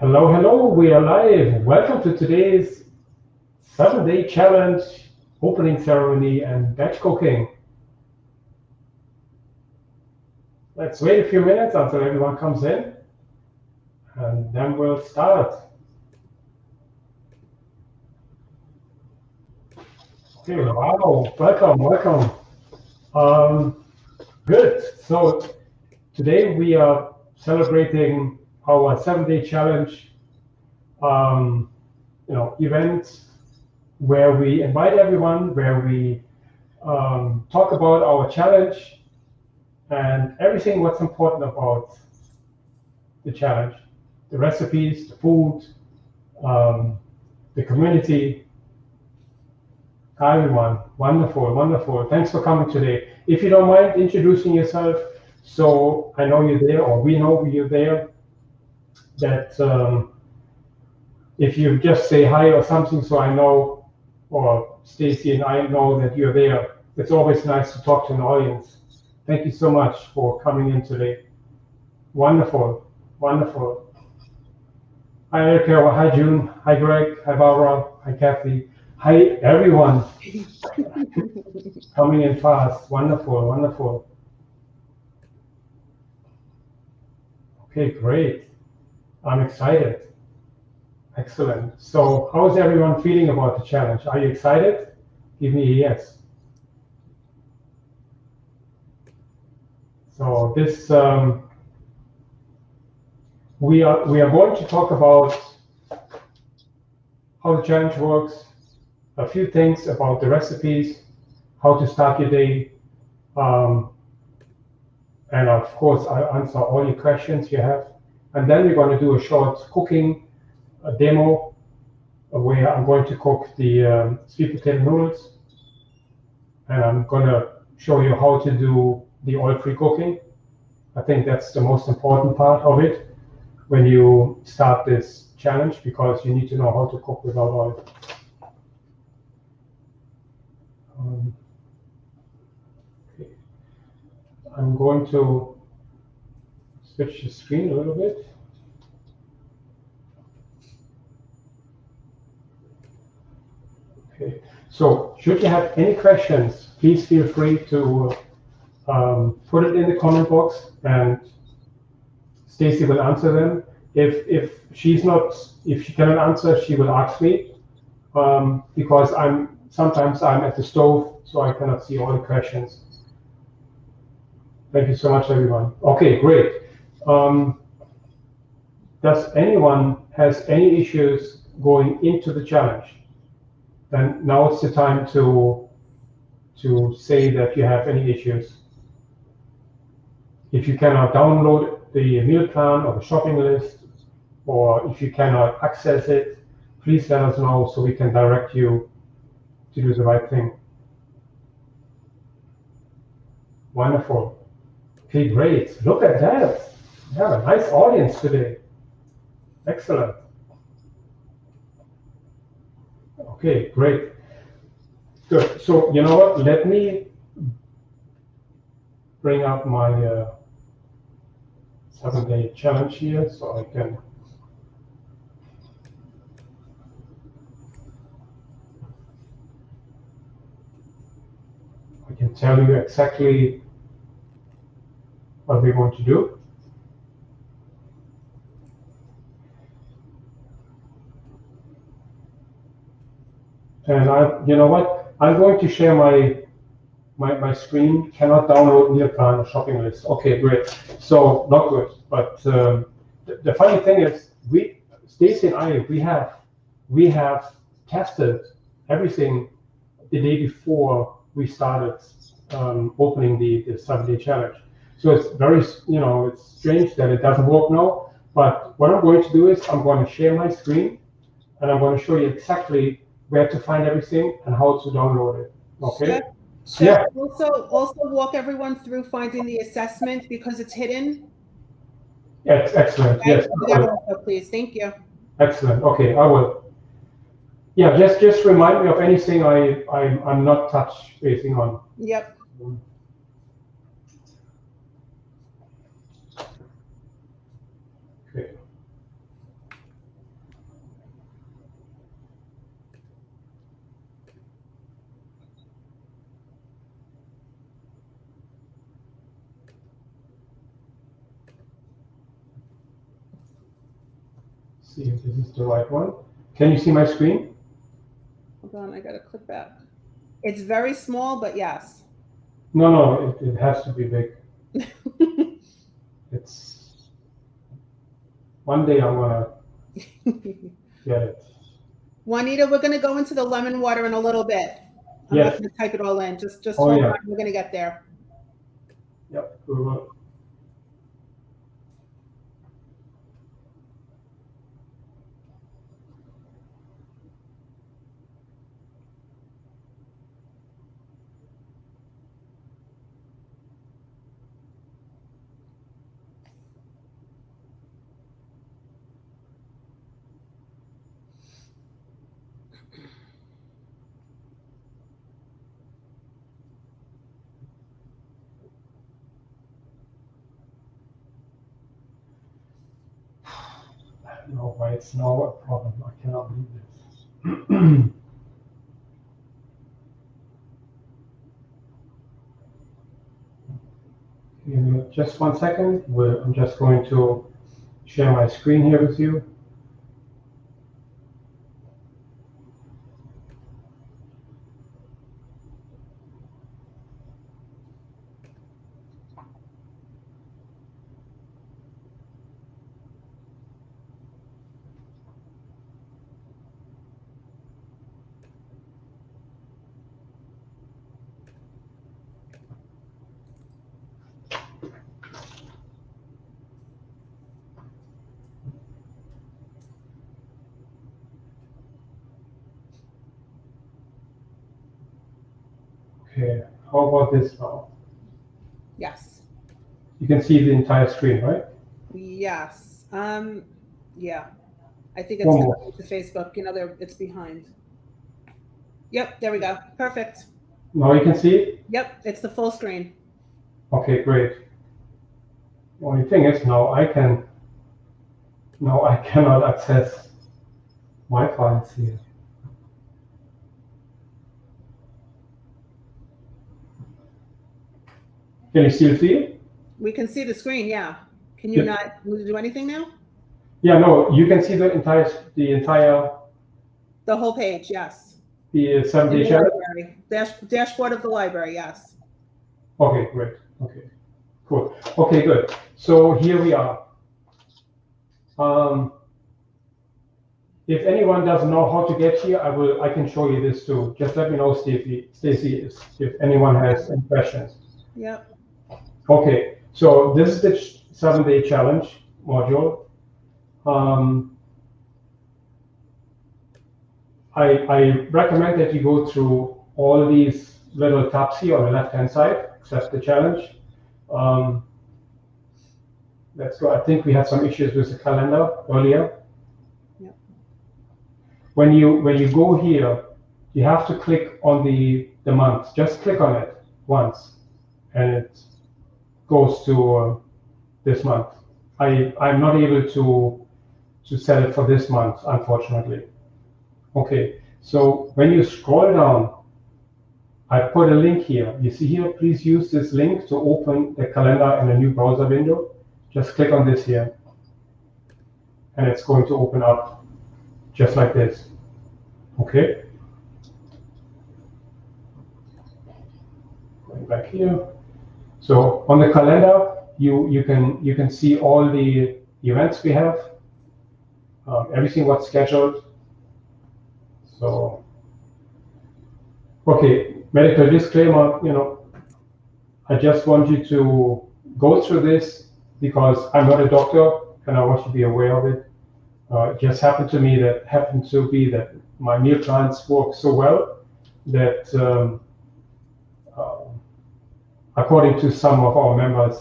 Hello, hello, we are live. Welcome to today's 7-day challenge opening ceremony and batch cooking. Let's wait a few minutes until everyone comes in and then we'll start. Okay, wow, welcome. Good. So today we are celebrating our 7-day challenge event where we invite everyone, where we talk about our challenge and everything what's important about the challenge, the recipes, the food, the community. Hi everyone, wonderful. Thanks for coming today. If you don't mind introducing yourself, so I know you're there, or we know you're there, that if you just say hi or something, so I know, or Stacy and I know that you're there. It's always nice to talk to an audience. Thank you so much for coming in today. Wonderful. Hi Erica, hi June, hi Greg, hi Barbara, hi Kathy, hi everyone. Coming in fast, wonderful. Okay, great. I'm excited. Excellent. So how is everyone feeling about the challenge? Are you excited? Give me a yes. So this we are going to talk about how the challenge works, a few things about the recipes, how to start your day, and of course I'll answer all your questions you have. And then we're going to do a short cooking demo where I'm going to cook the sweet potato noodles, and I'm going to show you how to do the oil-free cooking. I think that's the most important part of it when you start this challenge, because you need to know how to cook without oil. Okay. I'm going to switch the screen a little bit. Okay. So should you have any questions, please feel free to put it in the comment box, and Stacy will answer them. If she cannot answer, she will ask me, because sometimes I'm at the stove, so I cannot see all the questions. Thank you so much, everyone. Okay, great. Does anyone has any issues going into the challenge? Then now it's the time to say that you have any issues. If you cannot download the meal plan or the shopping list, or if you cannot access it, please let us know so we can direct you to do the right thing. Wonderful. Okay, great. Look at that. We have a nice audience today. Excellent. Okay, great. Good. So you know what? Let me bring up my 7-day challenge here so I can tell you exactly what we're going to do. And you know what? I'm going to share my screen. Cannot download meal plan or shopping list. Okay, great. So not good. But the funny thing is, Stacy and I, we have tested everything the day before we started opening the 7-day challenge. So it's very, it's strange that it doesn't work now. But what I'm going to do is I'm going to share my screen, and I'm going to show you exactly where to find everything and how to download it. Okay? Chef, Yeah. also walk everyone through finding the assessment because it's hidden. Yes, excellent. Okay? Yes. Do that also, please. Thank you. Excellent. Okay, I will. Yeah, just remind me of anything I'm not touch basing on. Yep. Okay. see if this is the right one. Can you see my screen? Hold on, I gotta click back. It's very small, but yes. No, it has to be big. It's one day I'm gonna get it. Juanita, we're gonna go into the lemon water in a little bit. I'm Yes. not gonna type it all in. Just Oh, hold yeah. on. We're gonna get there. Yep, we will. I don't know why it's now a problem. I cannot do this. Give me just 1 second. I'm just going to share my screen here with you. Okay, how about this now? Yes. You can see the entire screen, right? Yes. Yeah. I think it's One more. to Facebook. You know, it's behind. Yep. There we go. Perfect. Now you can see it? Yep. It's the full screen. Okay, great. The only thing is now I cannot access my files here. Can you still see it? We can see the screen. Yeah. Can you Yeah. not do anything now? Yeah, no, you can see the entire The whole page. Yes. the In 7-day the challenge. library. Dashboard of the library. Yes. Okay, great. Okay, cool. Okay, good. So here we are. If anyone doesn't know how to get here, I can show you this too. Just let me know, Stacy, if anyone has any questions. Yep. Okay, so this is the 7-day challenge module. I recommend that you go through all these little tabs here on the left-hand side, except the challenge. Let's go. I think we had some issues with the calendar earlier. Yep. When you go here, you have to click on the month. Just click on it once, and it goes to this month. I'm not able to set it for this month, unfortunately. Okay, so when you scroll down, I put a link here. You see here, please use this link to open the calendar in a new browser window. Just click on this here, and it's going to open up just like this. Okay. Going back here. So on the calendar, you can see all the events we have, everything what's scheduled. So, okay, medical disclaimer. I just want you to go through this because I'm not a doctor and I want you to be aware of it. It just happened to be that my meal plans work so well that according to some of our members,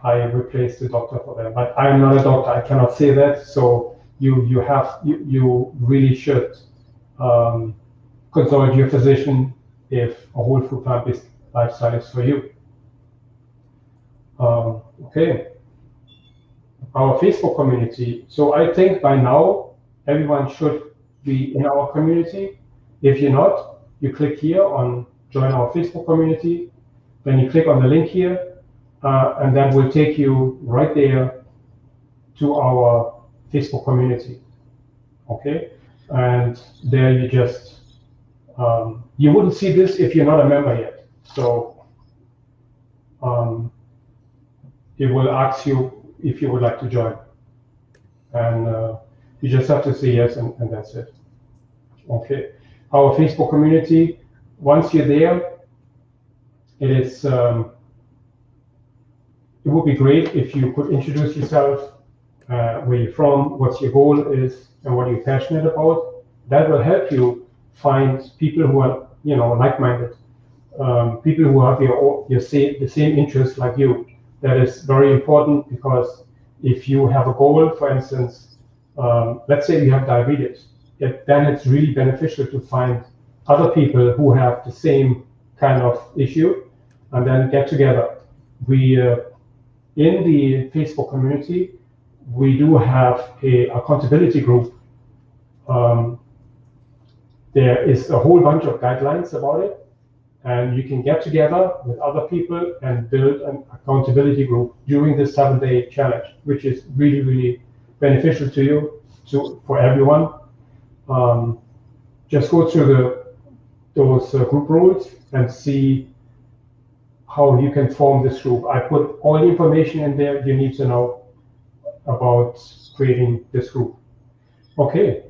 I replaced the doctor for them. But I am not a doctor. I cannot say that. So you really should consult your physician if a whole food plant-based lifestyle is for you. Okay. Our Facebook community. So I think by now everyone should be in our community. If you're not, you click here on join our Facebook community. Then you click on the link here, and that will take you right there to our Facebook community. Okay, and there you just you wouldn't see this if you're not a member yet. So it will ask you if you would like to join, and you just have to say yes, and that's it. Okay, our Facebook community. Once you're there, it is. It would be great if you could introduce yourself, where you're from, what your goal is, and what you're passionate about. That will help you find people who are, like-minded, people who have the same interests like you. That is very important, because if you have a goal, for instance, let's say you have diabetes, then it's really beneficial to find other people who have the same kind of issue, and then get together. We in the Facebook community, we do have a accountability group. There is a whole bunch of guidelines about it, and you can get together with other people and build an accountability group during this 7-day challenge, which is really, really beneficial to you, for everyone. Just go through those group rules and see how you can form this group. I put all the information in there you need to know about creating this group. Okay,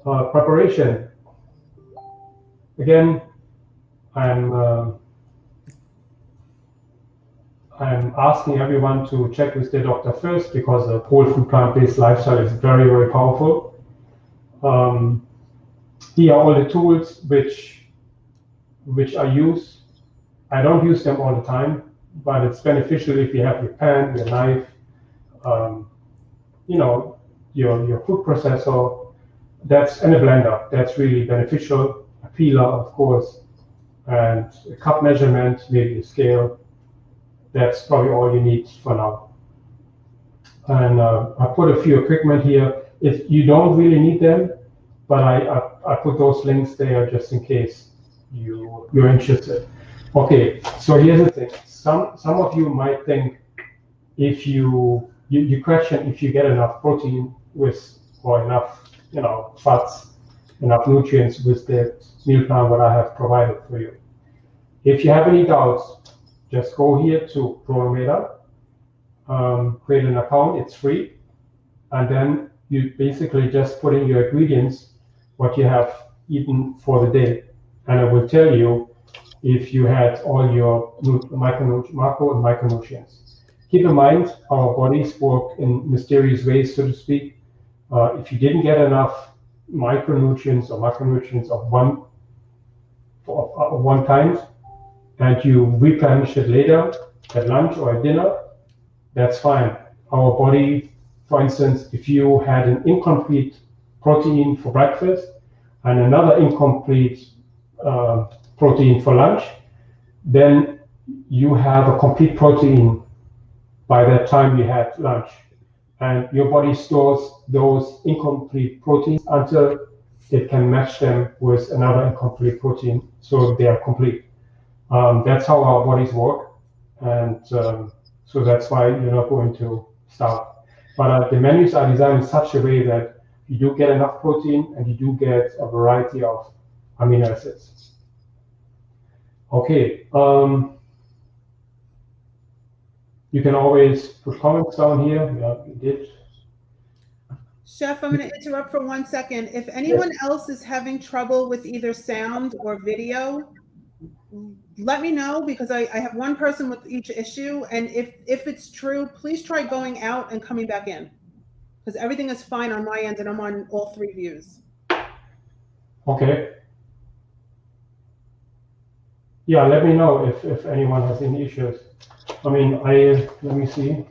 preparation. Again, I'm asking everyone to check with their doctor first, because a whole food plant-based lifestyle is very, very powerful. Here are all the tools which I use. I don't use them all the time, but it's beneficial if you have your pan, your knife, your food processor, and a blender. That's really beneficial. A peeler, of course, and a cup measurement, maybe a scale. That's probably all you need for now. And I put a few equipment here. If you don't really need them, but I put those links there just in case you're interested. Okay, so here's the thing. Some of you might think, if you question if you get enough protein or enough fats, enough nutrients with the meal plan what I have provided for you. If you have any doubts, just go here to Cronometer, create an account. It's free, and then you basically just put in your ingredients, what you have eaten for the day, and it will tell you if you had all your macro and micronutrients. Keep in mind, our bodies work in mysterious ways, so to speak. If you didn't get enough micronutrients or macronutrients of one kind, and you replenish it later at lunch or at dinner, that's fine. Our body, for instance, if you had an incomplete protein for breakfast and another incomplete protein for lunch, then you have a complete protein by that time you had lunch, and your body stores those incomplete proteins until it can match them with another incomplete protein, so they are complete. That's how our bodies work, and so that's why you're not going to starve. But the menus are designed in such a way that you do get enough protein and you do get a variety of amino acids. Okay, you can always put comments down here. Yeah, you did. Chef, I'm going to interrupt for 1 second. If anyone else is having trouble with either sound or video, let me know, because I have one person with each issue. And if it's true, please try going out and coming back in, because everything is fine on my end and I'm on all 3 views. Okay. Yeah, let me know if anyone has any issues. I mean, let me see.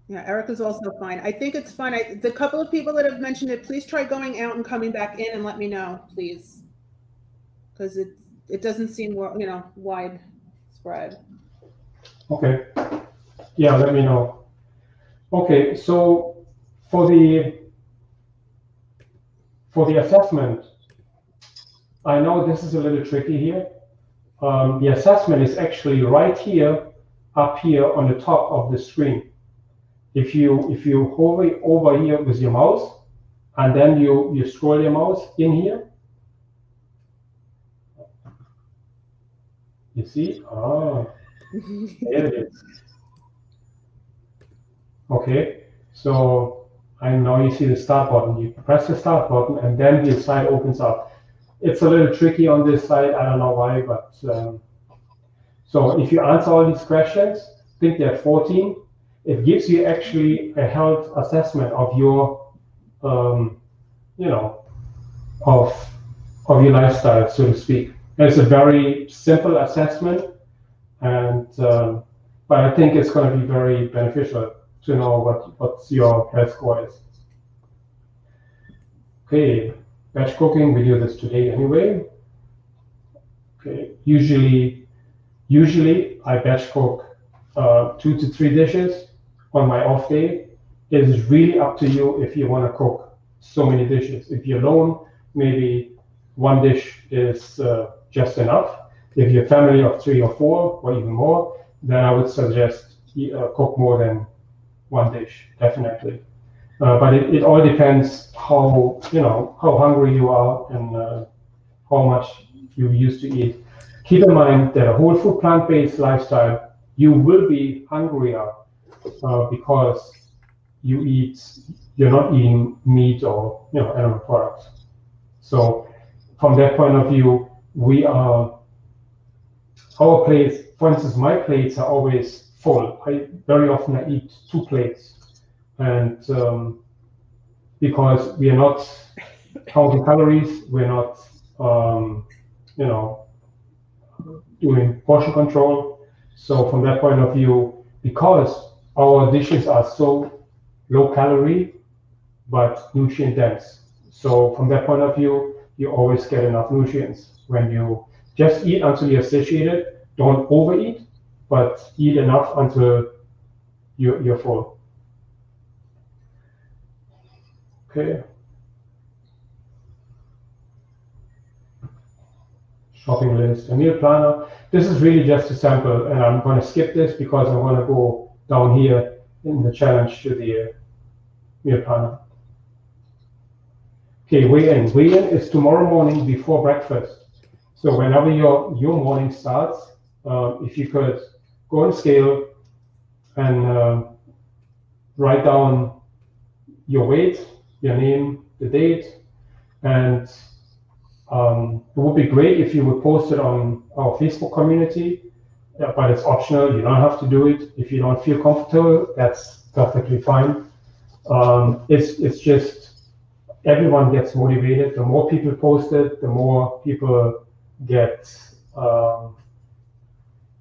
Yeah, Erica's also fine. I think it's fine. The couple of people that have mentioned it, please try going out and coming back in and let me know, please. Because it doesn't seem, widespread. Okay. Yeah, let me know. Okay, so for the assessment, I know this is a little tricky here. The assessment is actually right here up here on the top of the screen. If you hover over here with your mouse, and then you scroll your mouse in here, you see, there it is. Okay, so now you see the start button. You press the start button, and then the site opens up. It's a little tricky on this side. I don't know why, but so if you answer all these questions, I think there are 14. It gives you actually a health assessment of your, you know, of your lifestyle, so to speak. It's a very simple assessment, and but I think it's going to be very beneficial to know what your health score is. Okay, batch cooking, we do this today anyway. Okay, usually I batch cook 2 to 3 dishes on my off day. It is really up to you if you want to cook so many dishes. If you're alone, maybe 1 dish is just enough. If you're a family of 3 or 4 or even more, then I would suggest cook more than 1 dish, definitely. But it all depends how hungry you are and how much you used to eat. Keep in mind that a whole food plant-based lifestyle, you will be hungrier because you're not eating meat or animal products. So from that point of view, our plates, for instance, my plates are always full. Very often I eat 2 plates, and because we are not counting calories, we're not doing portion control. So from that point of view, because our dishes are so low calorie but nutrient dense, so from that point of view, you always get enough nutrients. When you just eat until you're satiated, don't overeat, but eat enough until you're full. Okay. Shopping list, a meal planner. This is really just a sample, and I'm going to skip this because I want to go down here in the challenge to the meal planner. Okay, weigh-in. Weigh-in is tomorrow morning before breakfast. So whenever your morning starts, if you could go on scale and write down your weight, your name, the date, and it would be great if you would post it on our Facebook community, but it's optional. You don't have to do it. If you don't feel comfortable, that's perfectly fine. It's just everyone gets motivated. The more people post it, the more people get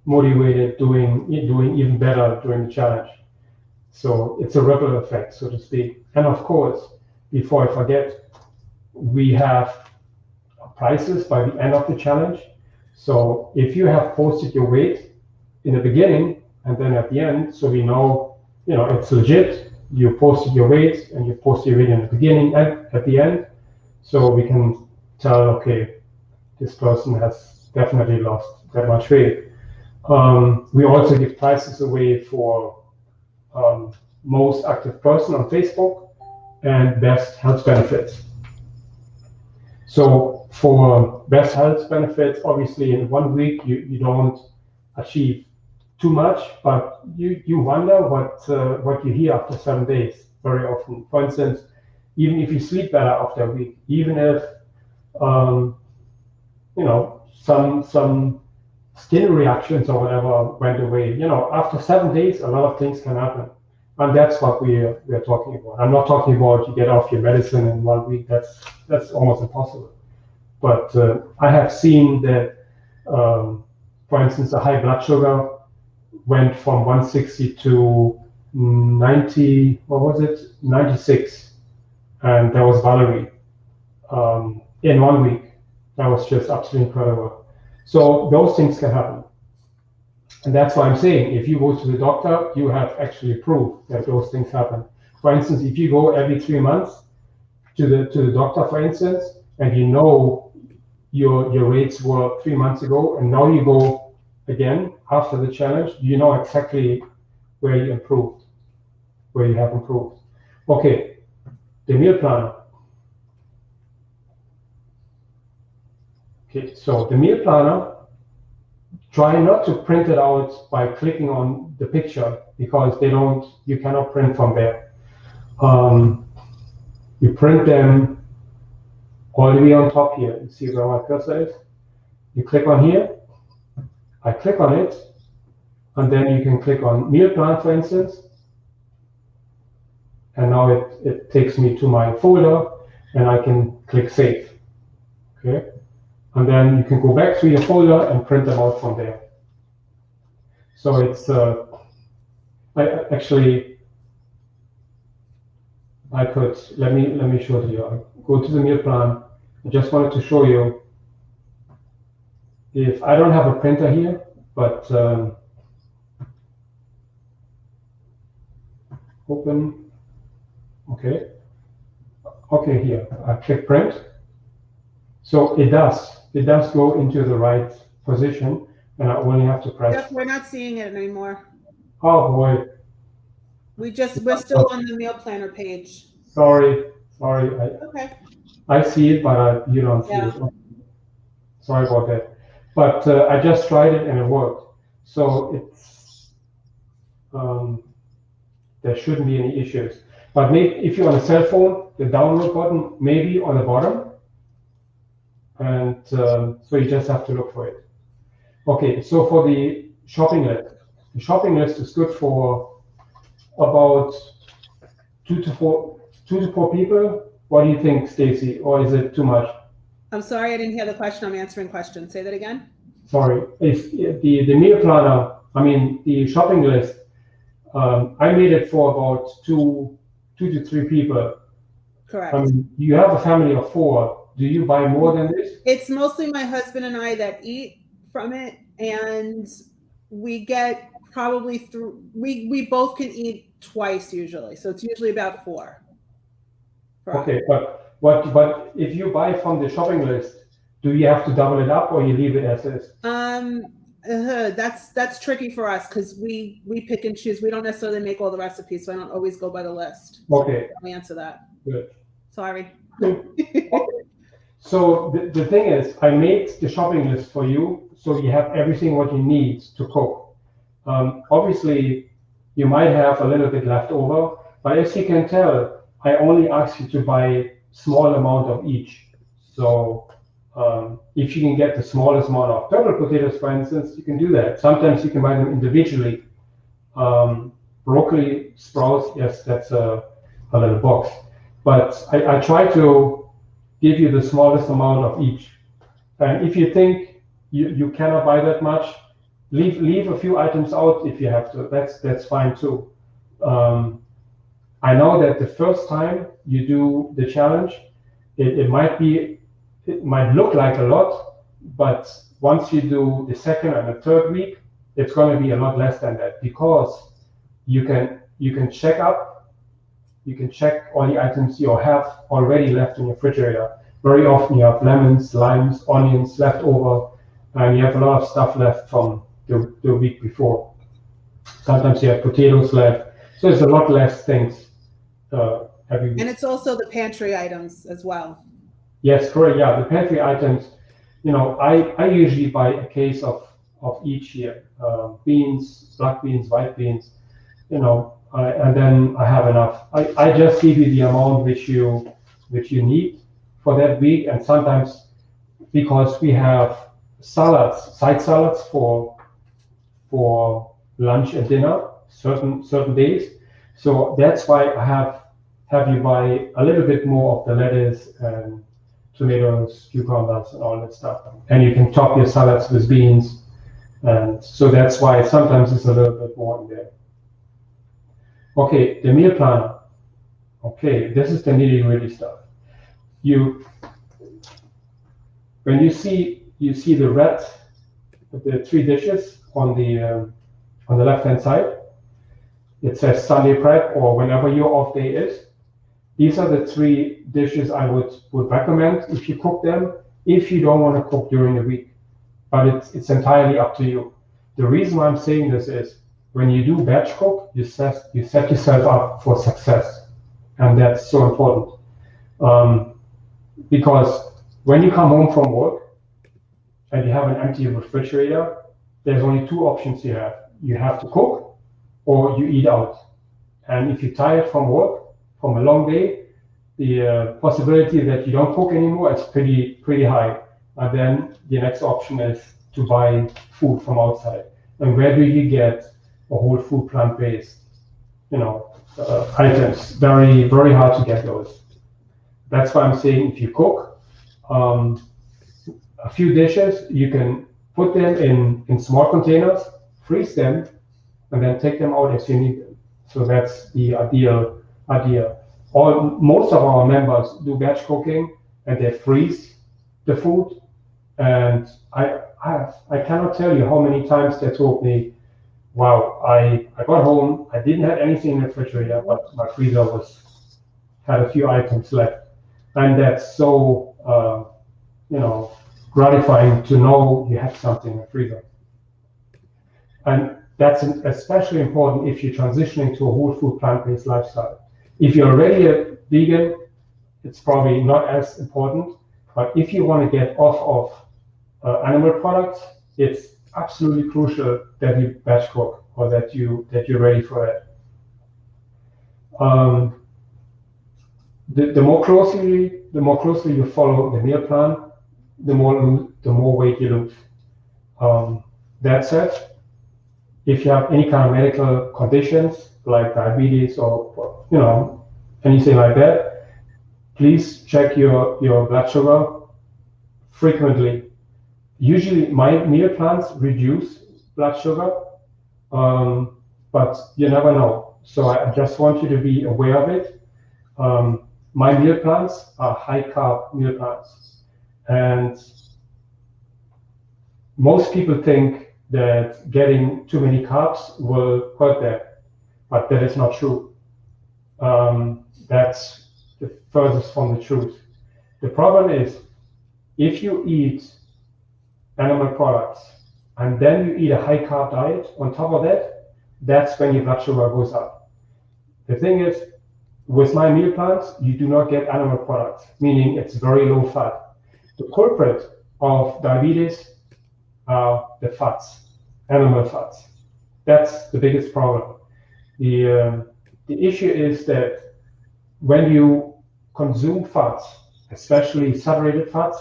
motivated doing even better during the challenge. So it's a ripple effect, so to speak. And of course, before I forget, we have prices by the end of the challenge. So if you have posted your weight in the beginning and then at the end, so we know it's legit, you posted your weight and you posted your weight in the beginning and at the end, so we can tell, okay, this person has definitely lost that much weight. We also give prizes away for most active person on Facebook and best health benefits. So for best health benefits, obviously in 1 week you don't achieve too much, but you wonder what you hear after 7 days very often. For instance, even if you sleep better after a week, even if some skin reactions or whatever went away, after 7 days a lot of things can happen. And that's what we are talking about. I'm not talking about you get off your medicine in 1 week. That's almost impossible. But I have seen that, for instance, a high blood sugar went from 160 to 90. What was it? 96, and that was Valerie in 1 week. That was just absolutely incredible. So those things can happen. And that's why I'm saying, if you go to the doctor, you have actually proof that those things happen. For instance, if you go every 3 months to the doctor, for instance, and your rates were 3 months ago, and now you go again after the challenge, you know exactly where you improved, where you have improved. Okay, the meal planner. Okay, so the meal planner, try not to print it out by clicking on the picture because you cannot print from there. You print them all the way on top here. You see where my cursor is? You click on here, I click on it, and then you can click on meal plan, for instance. And now it takes me to my folder and I can click save. Okay. And then you can go back to your folder and print them out from there. So it's, I could, let me show you. I go to the meal plan. I just wanted to show you, if I don't have a printer here, but open, okay, here, I click print. So it does go into the right position, and I only have to press. Jeff, we're not seeing it anymore. Oh boy. We're still on the meal planner page. Sorry. Okay. I see it, but you don't see it. Sorry about that. But I just tried it and it worked. So it's there shouldn't be any issues. But maybe if you're on a cell phone, the download button may be on the bottom. And so you just have to look for it. Okay, so for the shopping list. The shopping list is good for about 2 to 4 people. What do you think, Stacy? Or is it too much? I'm sorry, I didn't hear the question. I'm answering questions. Say that again. Sorry. If the meal planner, the shopping list, I made it for about 2 to 3 people. Correct. You have a family of 4. Do you buy more than this? It's mostly my husband and I that eat from it, and we get probably through. We both can eat twice usually, so it's usually about 4. Okay, but if you buy from the shopping list, do you have to double it up or you leave it as is? That's tricky for us because we pick and choose. We don't necessarily make all the recipes, so I don't always go by the list. Okay. So I'll answer that. Good. Sorry. Okay. So the thing is, I made the shopping list for you, so you have everything what you need to cook. Obviously, you might have a little bit left over, but as you can tell, I only ask you to buy small amount of each. So if you can get the smallest amount of purple potatoes, for instance, you can do that. Sometimes you can buy them individually. Broccoli, sprouts, yes, that's a little box. But I try to give you the smallest amount of each. And if you think you cannot buy that much, leave a few items out if you have to. That's fine too. I know that the first time you do the challenge, it might look like a lot, but once you do the second and the third week, it's going to be a lot less than that because you can check all the items you have already left in your refrigerator. Very often you have lemons, limes, onions left over, and you have a lot of stuff left from the week before. Sometimes you have potatoes left, so there's a lot less things every week. And it's also the pantry items as well. Yes, correct. Yeah, the pantry items. I usually buy a case of each here: beans, black beans, white beans. And then I have enough. I just give you the amount which you need for that week, and sometimes because we have salads, side salads for lunch and dinner, certain days. So that's why I have you buy a little bit more of the lettuce and tomatoes, cucumbers, and all that stuff. And you can top your salads with beans, and so that's why sometimes it's a little bit more in there. Okay, the meal planner. Okay, this is the nitty-gritty stuff. When you see the red, the 3 dishes on the left-hand side, it says Sunday prep or whenever your off day is. These are the 3 dishes I would recommend if you cook them, if you don't want to cook during the week. But it's entirely up to you. The reason why I'm saying this is when you do batch cook, you set yourself up for success, and that's so important. Because when you come home from work and you have an empty refrigerator, there's only two options you have. You have to cook or you eat out. And if you're tired from work, from a long day, the possibility that you don't cook anymore is pretty high. And then the next option is to buy food from outside. And where do you get a whole food plant-based, items? Very, very hard to get those. That's why I'm saying if you cook a few dishes, you can put them in small containers, freeze them, and then take them out as you need them. So that's the ideal idea. Most of our members do batch cooking and they freeze the food. And I cannot tell you how many times they told me, wow, I got home, I didn't have anything in the refrigerator, but my freezer had a few items left. And that's so, gratifying to know you have something in the freezer. And that's especially important if you're transitioning to a whole food plant-based lifestyle. If you're already a vegan, it's probably not as important. But if you want to get off of animal products, it's absolutely crucial that you batch cook or that you're ready for it. The more closely you follow the meal plan, the more weight you lose. That said, if you have any kind of medical conditions like diabetes or anything like that, please check your blood sugar frequently. Usually my meal plans reduce blood sugar, but you never know. So I just want you to be aware of it. My meal plans are high carb meal plans. And most people think that getting too many carbs will hurt them, but that is not true. That's the furthest from the truth. The problem is if you eat animal products and then you eat a high carb diet on top of that, that's when your blood sugar goes up. The thing is, with my meal plans, you do not get animal products, meaning it's very low fat. The culprit of diabetes are the fats, animal fats. That's the biggest problem. The issue is that when you consume fats, especially saturated fats,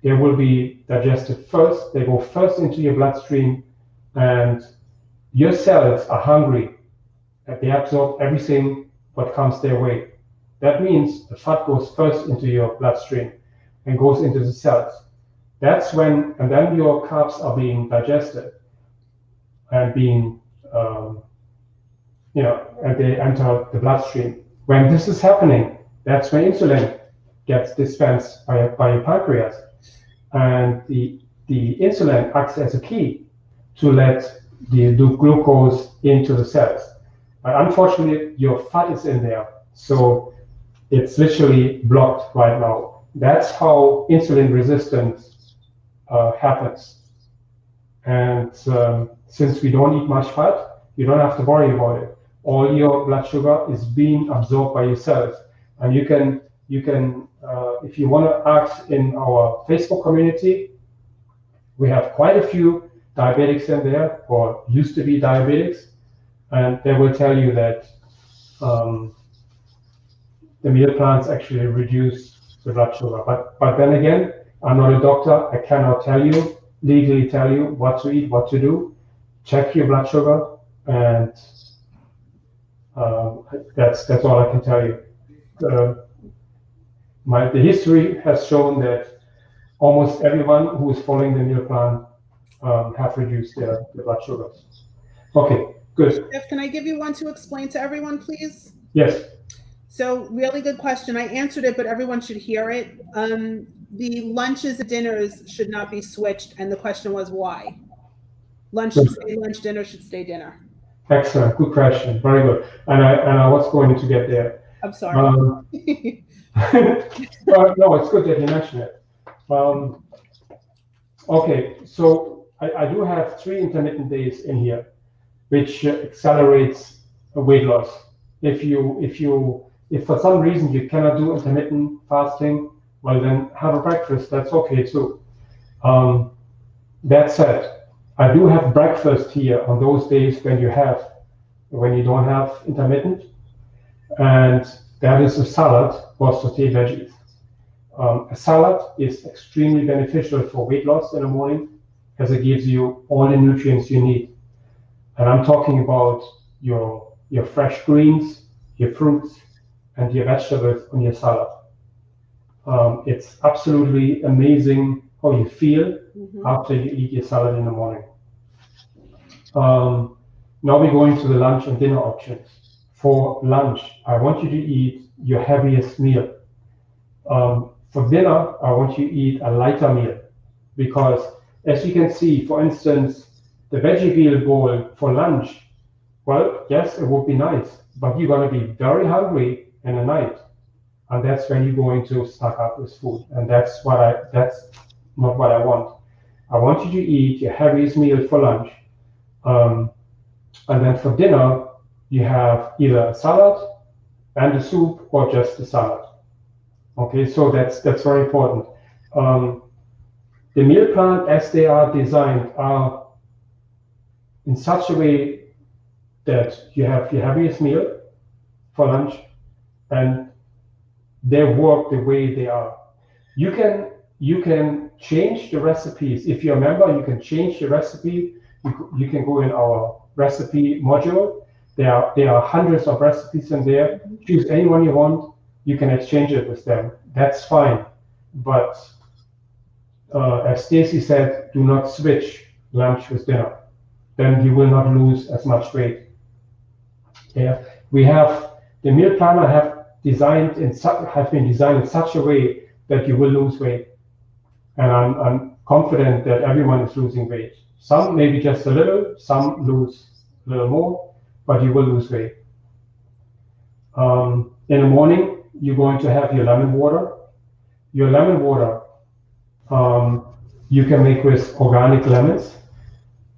they will be digested first. They go first into your bloodstream, and your cells are hungry, and they absorb everything what comes their way. That means the fat goes first into your bloodstream and goes into the cells. That's when, and then your carbs are being digested and being, and they enter the bloodstream. When this is happening, that's when insulin gets dispensed by your pancreas. And the insulin acts as a key to let the glucose into the cells. But unfortunately, your fat is in there, so it's literally blocked right now. That's how insulin resistance happens. And since we don't eat much fat, you don't have to worry about it. All your blood sugar is being absorbed by your cells, and you can if you want to ask in our Facebook community, we have quite a few diabetics in there, or used to be diabetics, and they will tell you that the meal plans actually reduce the blood sugar. But then again, I'm not a doctor. I cannot legally tell you what to eat, what to do. Check your blood sugar, and that's all I can tell you. The history has shown that almost everyone who is following the meal plan have reduced their blood sugars. Okay, good. Jeff, can I give you one to explain to everyone, please? Yes. So really good question. I answered it, but everyone should hear it. The lunches and dinners should not be switched, and the question was why. Lunch should stay lunch, dinner should stay dinner. Excellent, good question, very good. And I was going to get there. I'm sorry. No, it's good that you mentioned it. Okay, so I do have 3 intermittent days in here, which accelerates weight loss. If for some reason you cannot do intermittent fasting, well then have a breakfast. That's okay too. That said, I do have breakfast here on those days when you don't have intermittent, and that is a salad or sauteed veggies. A salad is extremely beneficial for weight loss in the morning, as it gives you all the nutrients you need. And I'm talking about your fresh greens, your fruits, and your vegetables on your salad. It's absolutely amazing how you feel after you eat your salad in the morning. Now we're going to the lunch and dinner options. For lunch, I want you to eat your heaviest meal. For dinner, I want you to eat a lighter meal, because as you can see, for instance, the veggie meal bowl for lunch, well, yes, it would be nice, but you're going to be very hungry in the night, and that's when you're going to stock up with food, and that's not what I want. I want you to eat your heaviest meal for lunch, and then for dinner, you have either a salad and a soup or just a salad. Okay, so that's very important. The meal plan, as they are designed, are in such a way that you have your heaviest meal for lunch, and they work the way they are. You can change the recipes. If you're a member, you can change the recipe. You can go in our recipe module. There are hundreds of recipes in there. Choose any one you want. You can exchange it with them. That's fine. But as Stacy said, do not switch lunch with dinner. Then you will not lose as much weight. Yeah, we have the meal planner have been designed in such a way that you will lose weight. And I'm confident that everyone is losing weight. Some maybe just a little, some lose a little more, but you will lose weight. In the morning, you're going to have your lemon water. Your lemon water, you can make with organic lemons.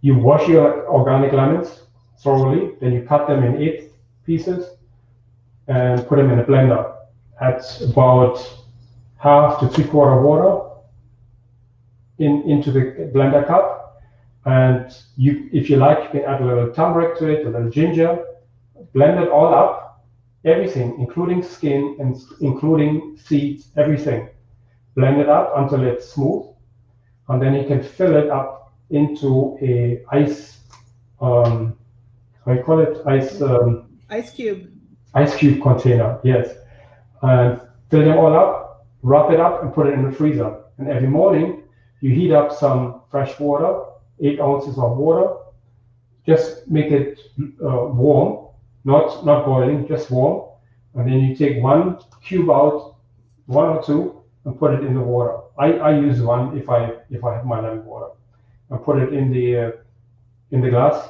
You wash your organic lemons thoroughly, then you cut them in 8 pieces and put them in a blender. Add about half to 3/4 water into the blender cup, and if you like, you can add a little turmeric to it, a little ginger. Blend it all up, everything, including skin and including seeds, everything. Blend it up until it's smooth, and then you can fill it up into a ice, how you call it? Ice cube. Ice cube container, yes. And fill them all up, wrap it up, and put it in the freezer. And every morning, you heat up some fresh water, 8 ounces of water. Just make it warm, not boiling, just warm. And then you take 1 cube out, 1 or 2, and put it in the water. I use 1 if I have my lemon water. And put it in the glass,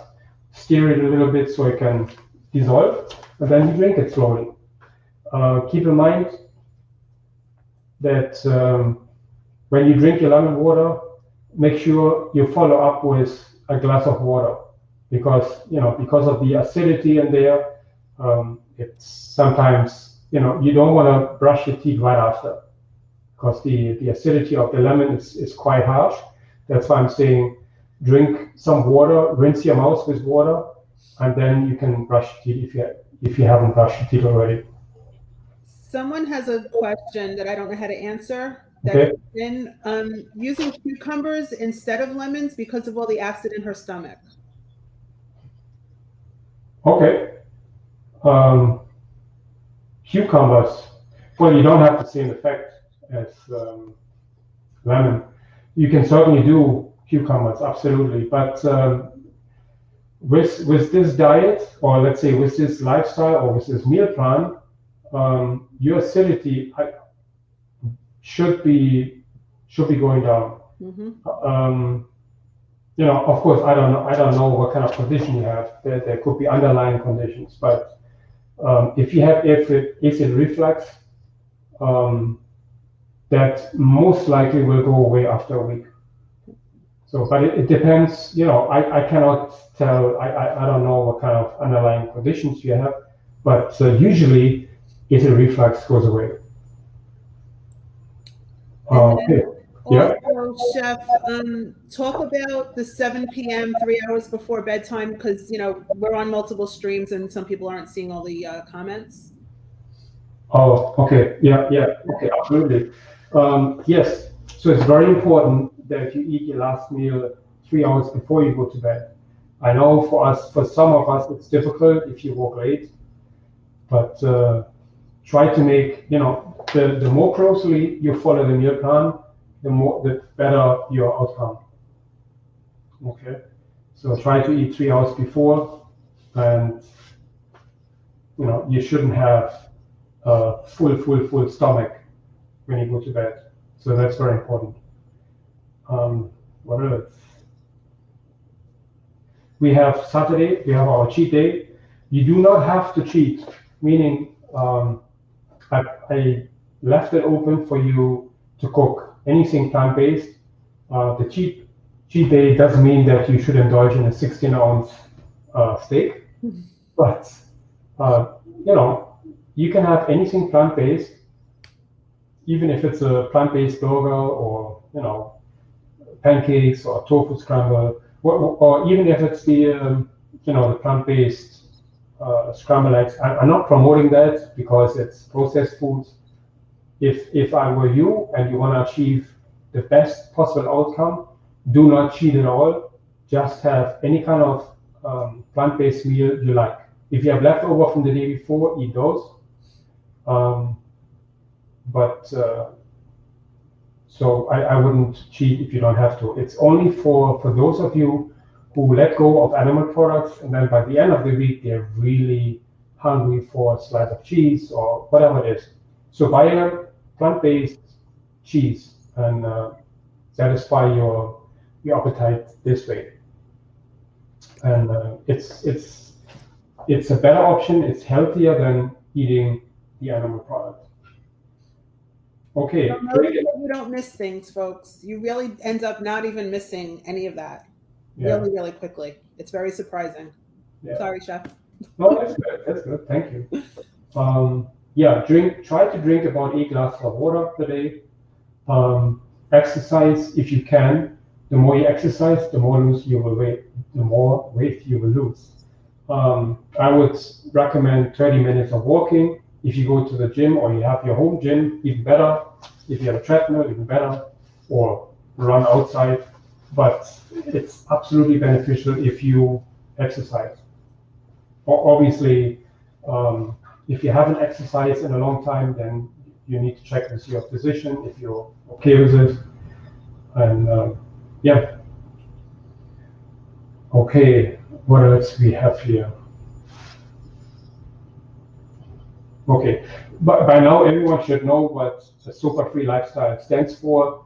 stir it a little bit so it can dissolve, and then you drink it slowly. Keep in mind that when you drink your lemon water, make sure you follow up with a glass of water, because of the acidity in there, it's sometimes you don't want to brush your teeth right after, because the acidity of the lemon is quite harsh. That's why I'm saying drink some water, rinse your mouth with water, and then you can brush your teeth if you haven't brushed your teeth already. Someone has a question that I don't know how to answer. Okay. Using cucumbers instead of lemons because of all the acid in her stomach. Okay. Cucumbers. Well, you don't have the same effect as lemon. You can certainly do cucumbers, absolutely. But with this diet, or let's say with this lifestyle or with this meal plan, your acidity should be going down. Mm-hmm. Of course, I don't know what kind of condition you have. There could be underlying conditions, but if you have acid reflux, that most likely will go away after a week. So, but it depends, I cannot tell, I don't know what kind of underlying conditions you have, but usually acid reflux goes away. Okay. Yeah. Also, Chef, talk about the 7 p.m., 3 hours before bedtime, because, we're on multiple streams and some people aren't seeing all the comments. Oh, okay. Yeah. Okay, absolutely. Yes. So it's very important that you eat your last meal 3 hours before you go to bed. I know for some of us, it's difficult if you work late, but try to make, the more closely you follow the meal plan, the better your outcome. Okay. So try to eat 3 hours before, and you shouldn't have a full stomach when you go to bed. So that's very important. What else? We have Saturday, we have our cheat day. You do not have to cheat, meaning I left it open for you to cook anything plant-based. The cheat day doesn't mean that you should indulge in a 16-ounce steak, but you can have anything plant-based, even if it's a plant-based burger or pancakes or tofu scramble, or even if it's the plant-based scrambled eggs. I'm not promoting that because it's processed foods. If I were you and you want to achieve the best possible outcome, do not cheat at all. Just have any kind of plant-based meal you like. If you have leftover from the day before, eat those. So I wouldn't cheat if you don't have to. It's only for those of you who let go of animal products, and then by the end of the week, they're really hungry for a slice of cheese or whatever it is. So buy a plant-based cheese and satisfy your appetite this way. And it's a better option. It's healthier than eating the animal product. Okay. You don't miss things, folks. You really end up not even missing any of that. Yeah. Really, really quickly. It's very surprising. Yeah. Sorry, Chef. No, that's good. That's good. Thank you. Try to drink about 8 glasses of water per day. Exercise if you can. The more you exercise, the more weight you will lose. I would recommend 30 minutes of walking. If you go to the gym or you have your home gym, even better. If you have a treadmill, even better. Or run outside. But it's absolutely beneficial if you exercise. Obviously, if you haven't exercised in a long time, then you need to check with your physician if you're okay with it. And Okay, what else we have here? Okay, but by now everyone should know what the Super-Free Lifestyle stands for.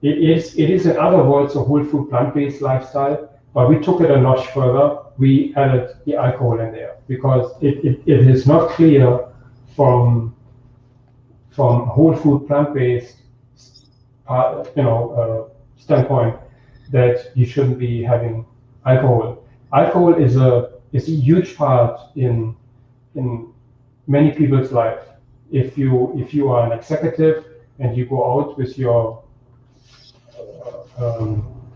It is in other words a whole food plant-based lifestyle, but we took it a notch further. We added the alcohol in there because it is not clear from whole food plant-based standpoint that you shouldn't be having alcohol. Alcohol is a huge part in many people's life. If you are an executive and you go out with your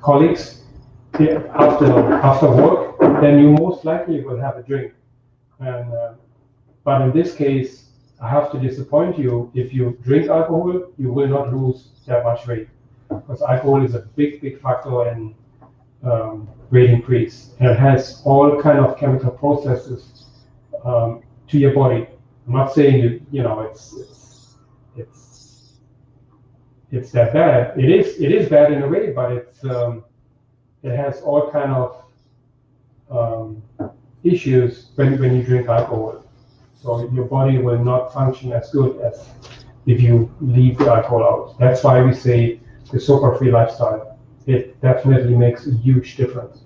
colleagues after work, then you most likely will have a drink. And but in this case, I have to disappoint you. If you drink alcohol, you will not lose that much weight, because alcohol is a big factor in weight increase, and it has all kind of chemical processes to your body. I'm not saying it's that bad. It is bad in a way, but it has all kind of issues when you drink alcohol. So your body will not function as good as if you leave the alcohol out. That's why we say the Super-Free Lifestyle. It definitely makes a huge difference.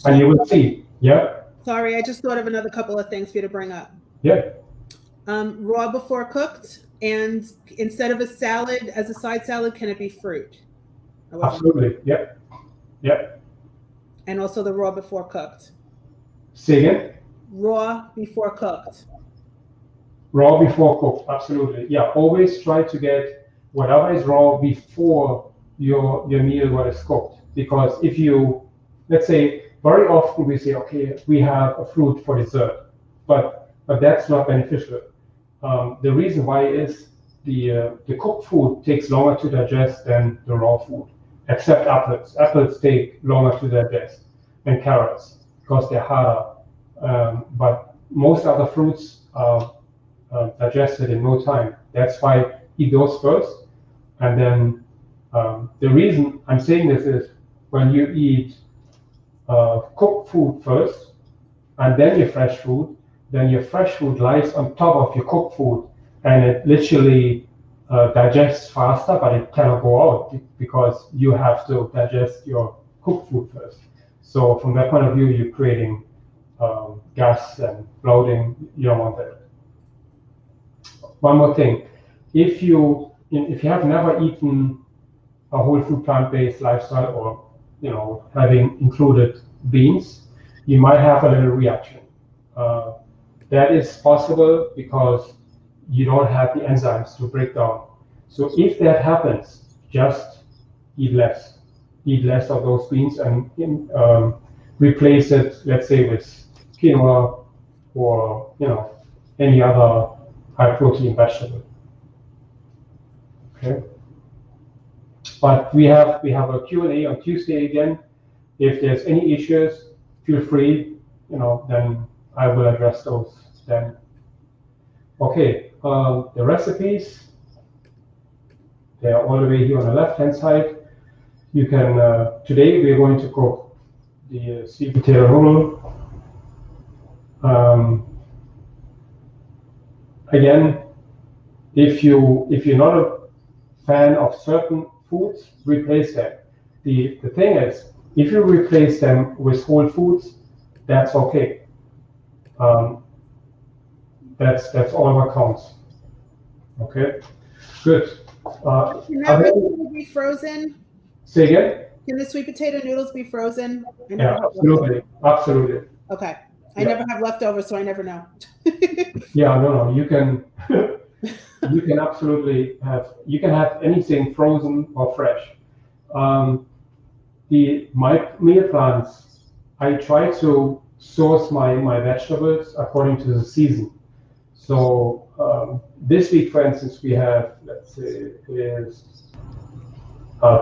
And you will see, yeah? Sorry, I just thought of another couple of things for you to bring up. Yeah. Raw before cooked, and instead of a salad, as a side salad, can it be fruit? Absolutely. Yep. Yep. And also the raw before cooked. Say again? Raw before cooked. Raw before cooked. Absolutely. Yeah. Always try to get whatever is raw before your meal what is cooked. Because if you, let's say, very often we say, okay, we have a fruit for dessert, but that's not beneficial. The reason why is the cooked food takes longer to digest than the raw food, except apples. Apples take longer to digest than carrots because they're harder. But most other fruits are digested in no time. That's why eat those first. And then the reason I'm saying this is when you eat cooked food first and then your fresh food, then your fresh food lies on top of your cooked food, and it literally digests faster, but it cannot go out because you have to digest your cooked food first. So from that point of view, you're creating gas and bloating. You don't want that. One more thing, if you have never eaten a whole food plant-based lifestyle, or having included beans, you might have a little reaction. That is possible because you don't have the enzymes to break down. So if that happens, just eat less. Eat less of those beans and replace it, let's say, with quinoa or any other high-protein vegetable. Okay. But we have a Q&A on Tuesday again. If there's any issues, feel free, then I will address those then. Okay, the recipes, they are all the way here on the left-hand side. You can, today we're going to cook the sweet potato noodle. Again, if you're not a fan of certain foods, replace them. The thing is, if you replace them with whole foods, that's okay. That's all what counts. Okay, good. Can that be frozen? Say again? Can the sweet potato noodles be frozen? Yeah, absolutely. Okay. I never have leftovers, so I never know. Yeah, no, you can you can absolutely have anything frozen or fresh. My meal plans, I try to source my vegetables according to the season. So this week, for instance, we have, let's say, is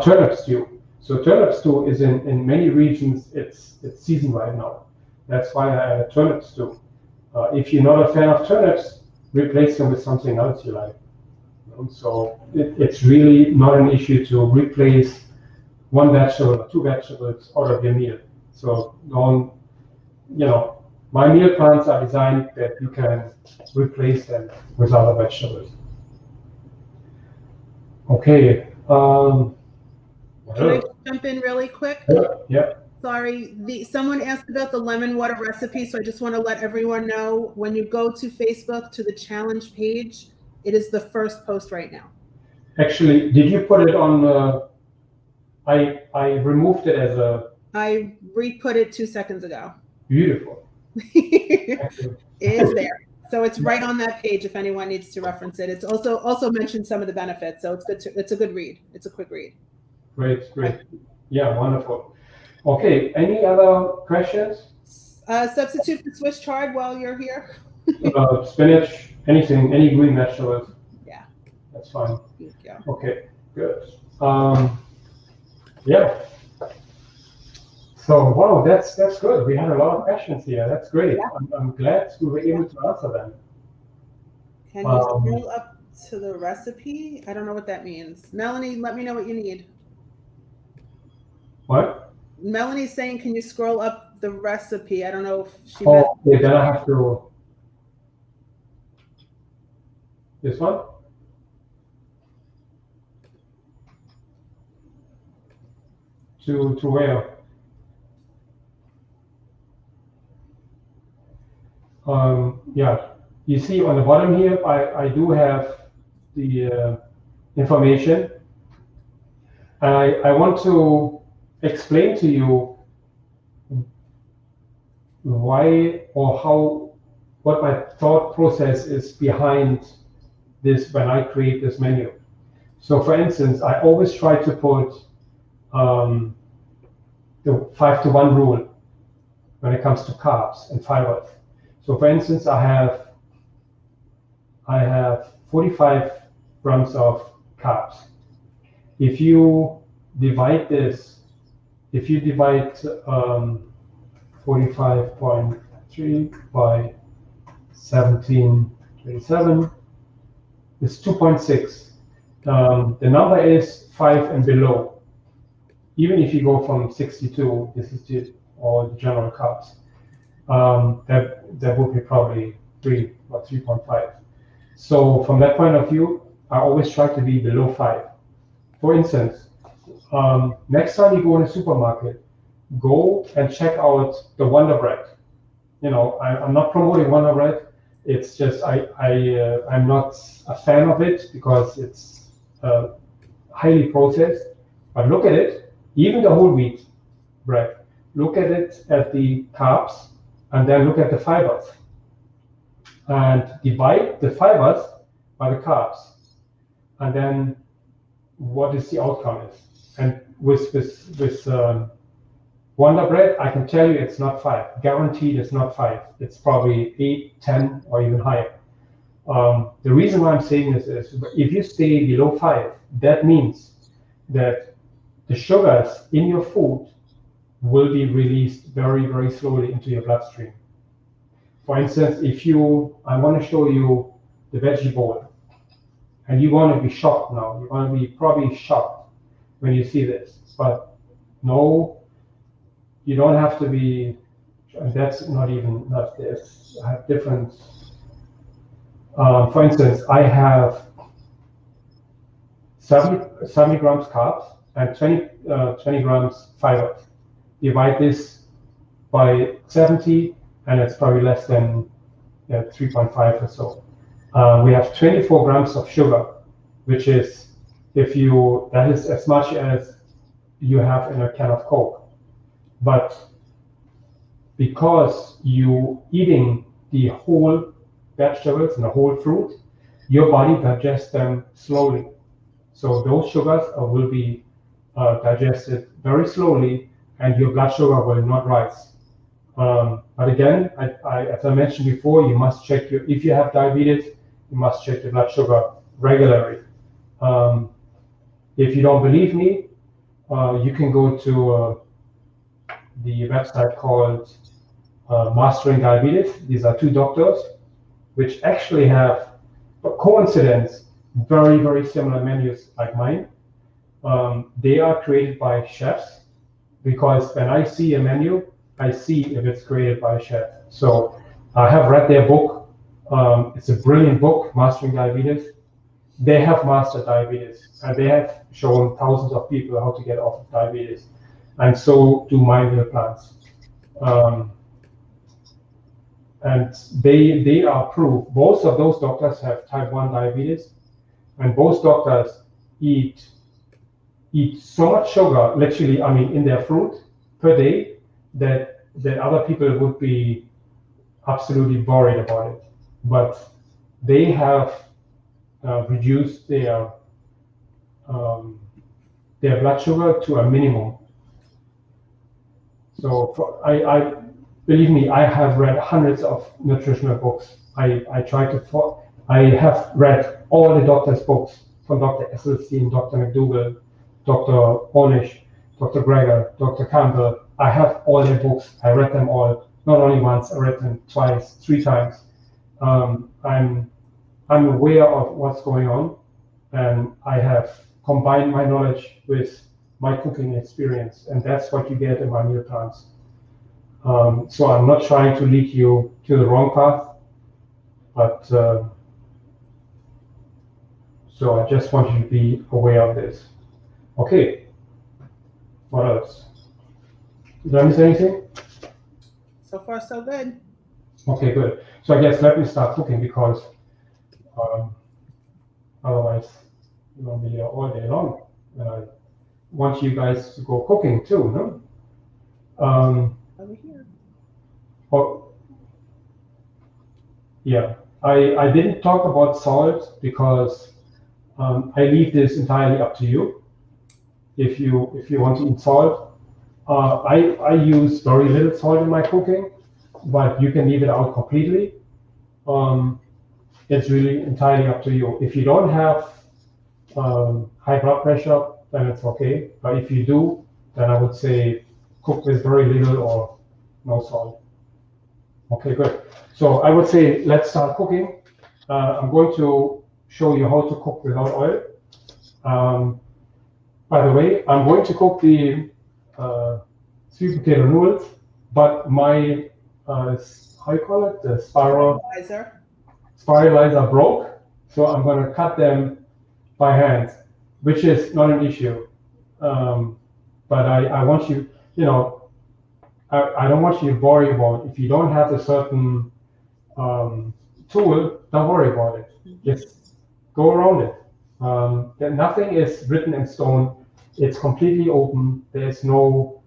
turnip stew. So turnip stew is in many regions, it's season right now. That's why I added turnip stew. If you're not a fan of turnips, replace them with something else you like. So it's really not an issue to replace one vegetable or two vegetables out of your meal. So don't, my meal plans are designed that you can replace them with other vegetables. Okay. Can I jump in really quick? Yeah. Sorry, someone asked about the lemon water recipe, so I just want to let everyone know, when you go to Facebook to the challenge page, it is the first post right now. Actually, did you put it on? I removed it as a. I re-put it 2 seconds ago. Beautiful. It is there, so it's right on that page if anyone needs to reference it. It's also mentioned some of the benefits, so it's good. It's a good read. It's a quick read. Great. Yeah, wonderful. Okay, any other questions? Substitute for Swiss chard while you're here. Spinach, anything, any green vegetables. Yeah. That's fine. Thank you. Okay, good. Yeah. So wow, that's good. We had a lot of questions here. That's great. Yeah. I'm glad we were able to answer them. Can you scroll up to the recipe? I don't know what that means. Melanie, let me know what you need. What? Melanie's saying, can you scroll up the recipe? I don't know if she. Oh, okay, then I have to. This one? To where? Yeah. you see on the bottom here, I do have the information. I want to explain to you why or how, what my thought process is behind this when I create this menu. So for instance, I always try to put the 5-to-1 rule when it comes to carbs and fibers. So for instance, I have 45 grams of carbs. If you divide this, if you divide 45.3 by 1727, it's 2.6. The number is 5 and below. Even if you go from 62, this is all the general carbs, that would be probably 3 or 3.5. So from that point of view, I always try to be below 5. For instance, next time you go in a supermarket, go and check out the Wonder Bread. You know, I'm not promoting Wonder Bread. It's just I'm not a fan of it because it's highly processed. But look at it. Even the whole wheat bread, look at it at the carbs and then look at the fibers and divide the fibers by the carbs, and then what is the outcome is. And with Wonder Bread, I can tell you it's not 5. Guaranteed it's not 5. It's probably 8, 10, or even higher. The reason why I'm saying this is if you stay below 5, that means that the sugars in your food will be released very, very slowly into your bloodstream. For instance, I want to show you the veggie bowl, and you want to be shocked now. You want to be probably shocked when you see this, but no, you don't have to be, and that's not this. I have different, for instance, I have 70 grams carbs and 20 grams fibers. Divide this by 70, and it's probably less than 3.5 or so. We have 24 grams of sugar, which is, that is as much as you have in a can of Coke. But because you eating the whole vegetables and the whole fruit, your body digests them slowly. So those sugars will be digested very slowly, and your blood sugar will not rise. But again, as I mentioned before, you must check if you have diabetes, you must check your blood sugar regularly. If you don't believe me, you can go to the website called Mastering Diabetes. These are 2 doctors, which actually have, a coincidence, very, very similar menus like mine. They are created by chefs, because when I see a menu, I see if it's created by a chef. So I have read their book. It's a brilliant book, Mastering Diabetes. They have mastered diabetes, and they have shown thousands of people how to get off of diabetes. And so do my meal plans. And they are proof. Both of those doctors have type 1 diabetes, and both doctors eat so much sugar, literally, in their fruit per day, that other people would be absolutely worried about it. But they have reduced their blood sugar to a minimum. So I believe me, I have read hundreds of nutritional books. I have read all the doctors' books, from Dr. Esselstyn, Dr. McDougall, Dr. Ornish, Dr. Greger, Dr. Campbell. I have all their books. I read them all, not only once, I read them twice, 3 times. I'm aware of what's going on, and I have combined my knowledge with my cooking experience, and that's what you get in my meal plans. So I'm not trying to lead you to the wrong path, but so I just want you to be aware of this. Okay, what else? Did I miss anything? So far, so good. Okay, good. So I guess let me start cooking because otherwise we'll be here all day long. And I want you guys to go cooking too, no? Over here. Oh, yeah. I didn't talk about salt because I leave this entirely up to you. If you want to eat salt, I use very little salt in my cooking, but you can leave it out completely. It's really entirely up to you. If you don't have high blood pressure, then it's okay. But if you do, then I would say cook with very little or no salt. Okay, good. So I would say let's start cooking. I'm going to show you how to cook without oil. By the way, I'm going to cook the sweet potato noodles, but my how you call it, the spiralizer broke, so I'm going to cut them by hand, which is not an issue. But I want you, you know, I don't want you to worry about if you don't have a certain tool. Don't worry about it. Just go around it. Nothing is written in stone. It's completely open. There's no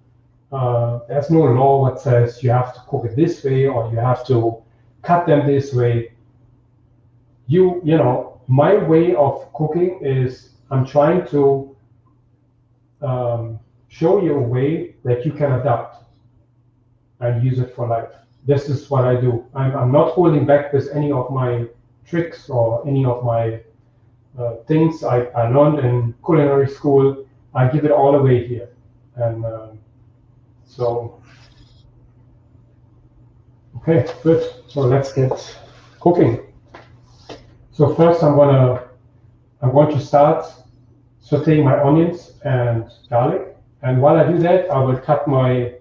law that says you have to cook it this way or you have to cut them this way. You know, my way of cooking is I'm trying to show you a way that you can adapt and use it for life. This is what I do. I'm not holding back with any of my tricks or any of my things I learned in culinary school. I give it all away here. And so, okay, good. So let's get cooking. So first I'm going to start sauteing my onions and garlic. And while I do that, I will cut my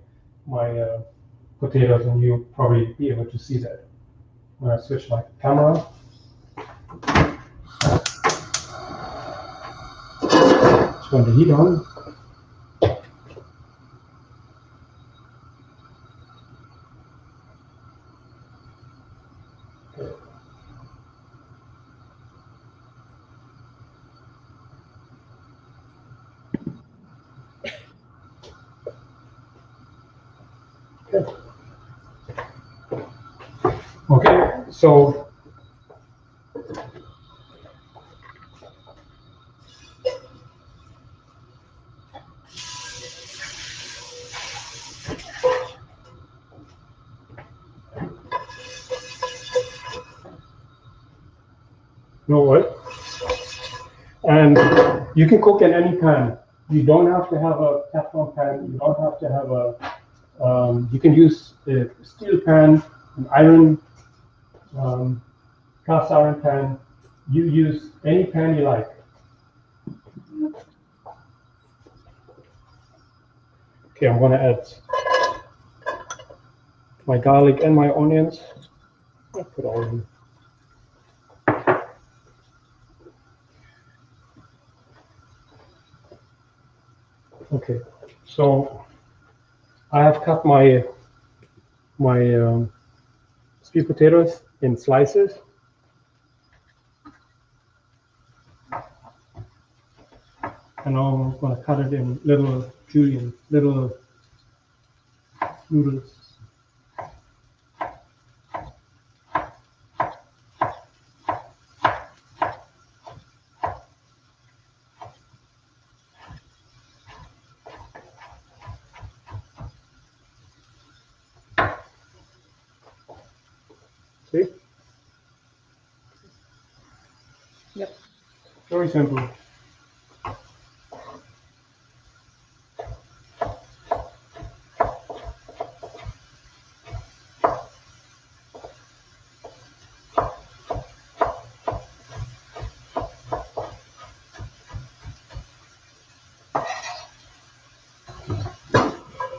potatoes, and you'll probably be able to see that. I'm going to switch my camera. Turn the heat on. Okay, so no oil. And you can cook in any pan. You don't have to have a Teflon pan. You don't have to have a. You can use a steel pan, an iron, cast iron pan. You use any pan you like. Okay, I'm going to add my garlic and my onions. I'll put all of them. Okay, so I have cut my sweet potatoes in slices. And now I'm going to cut it in little julienne, little noodles. See? Yep. Very simple.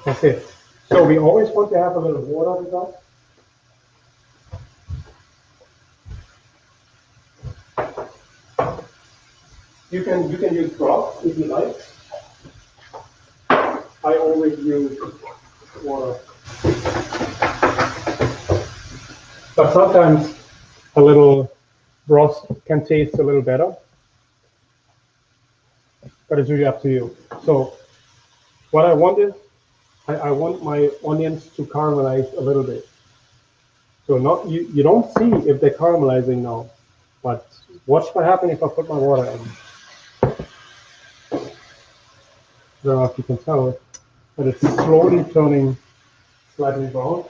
Okay, so we always want to have a little water with us. You can use broth if you like. I always use water. But sometimes a little broth can taste a little better. But it's really up to you. So what I want is, I want my onions to caramelize a little bit. So not you don't see if they're caramelizing now, but watch what happens if I put my water in. I don't know if you can tell, but it's slowly turning slightly brown.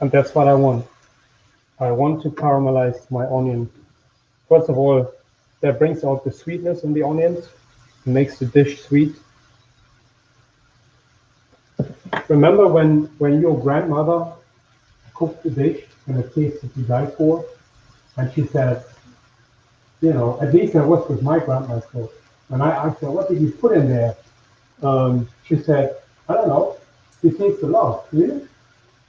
And that's what I want. I want to caramelize my onion. First of all, that brings out the sweetness in the onions, makes the dish sweet. Remember when your grandmother cooked the dish and it tasted to die for, and she said, you know, at least that was with my grandma's cook. And I asked her, what did you put in there? She said, I don't know. You taste the love, really?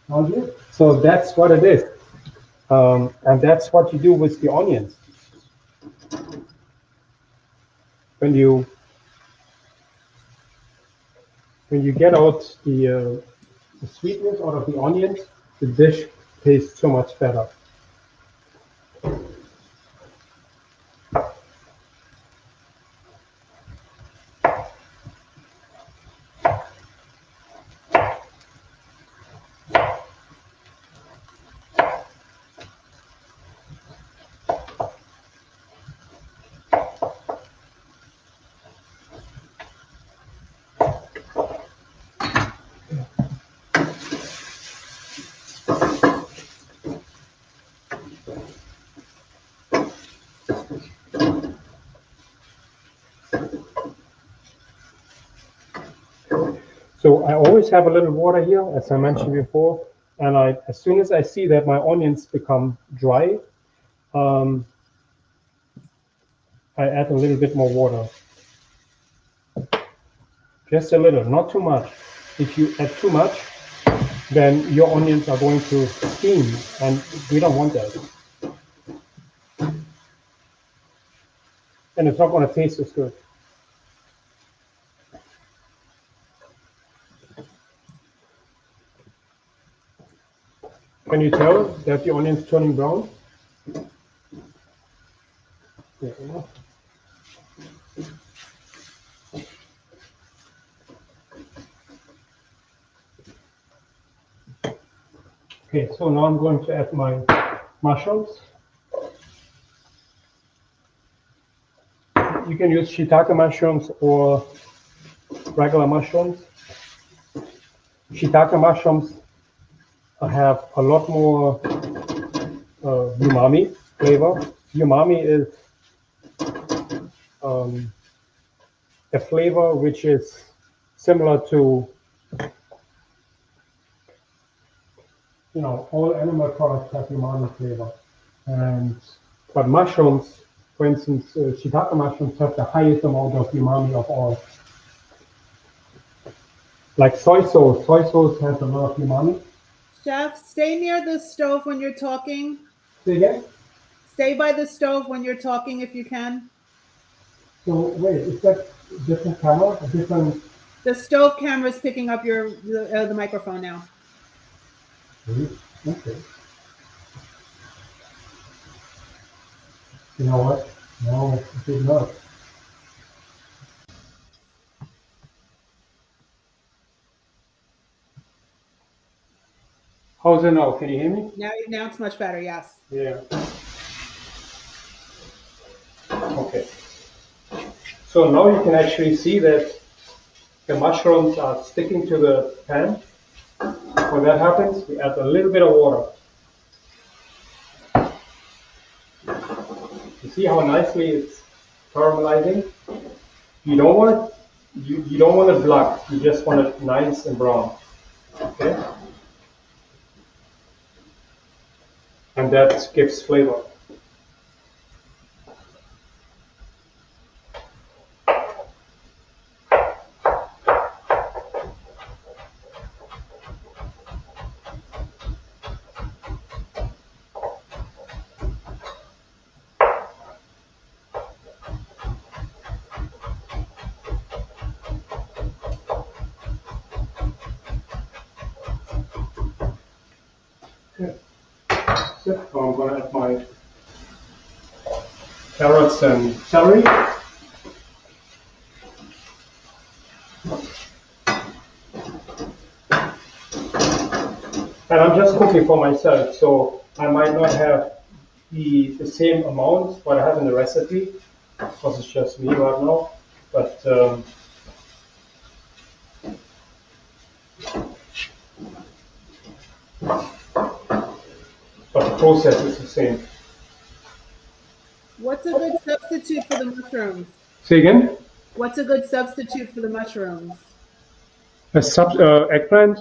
Don't you? So that's what it is. And that's what you do with the onions. When you get out the sweetness out of the onions, the dish tastes so much better. So I always have a little water here, as I mentioned before, and as soon as I see that my onions become dry, I add a little bit more water. Just a little, not too much. If you add too much, then your onions are going to steam, and we don't want that. And it's not going to taste as good. Can you tell that the onion's turning brown? Yeah. Okay, so now I'm going to add my mushrooms. You can use shiitake mushrooms or regular mushrooms. Shiitake mushrooms have a lot more umami flavor. Umami is a flavor which is similar to, you know, all animal products have umami flavor, but mushrooms, for instance, shiitake mushrooms have the highest amount of umami of all. Like soy sauce. Soy sauce has a lot of umami. Chef, stay near the stove when you're talking. Say again? Stay by the stove when you're talking if you can. So wait, is that a different camera? A different? The stove camera is picking up the microphone now. Okay. You know what? No, it's good enough. How's it now? Can you hear me? Now it's much better, yes. Yeah. Okay. So now you can actually see that the mushrooms are sticking to the pan. When that happens, we add a little bit of water. You see how nicely it's caramelizing? You don't want it black. You just want it nice and brown. Okay? And that gives flavor. Okay. That's it. So I'm going to add my carrots and celery. And I'm just cooking for myself, so I might not have the same amount what I have in the recipe, because it's just me right now. But the process is the same. What's a good substitute for the mushrooms? Say again? What's a good substitute for the mushrooms? Eggplant.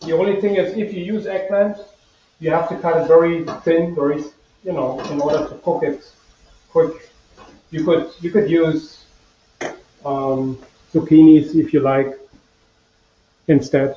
The only thing is, if you use eggplant, you have to cut it very thin, very, in order to cook it quick. You could use zucchinis if you like instead.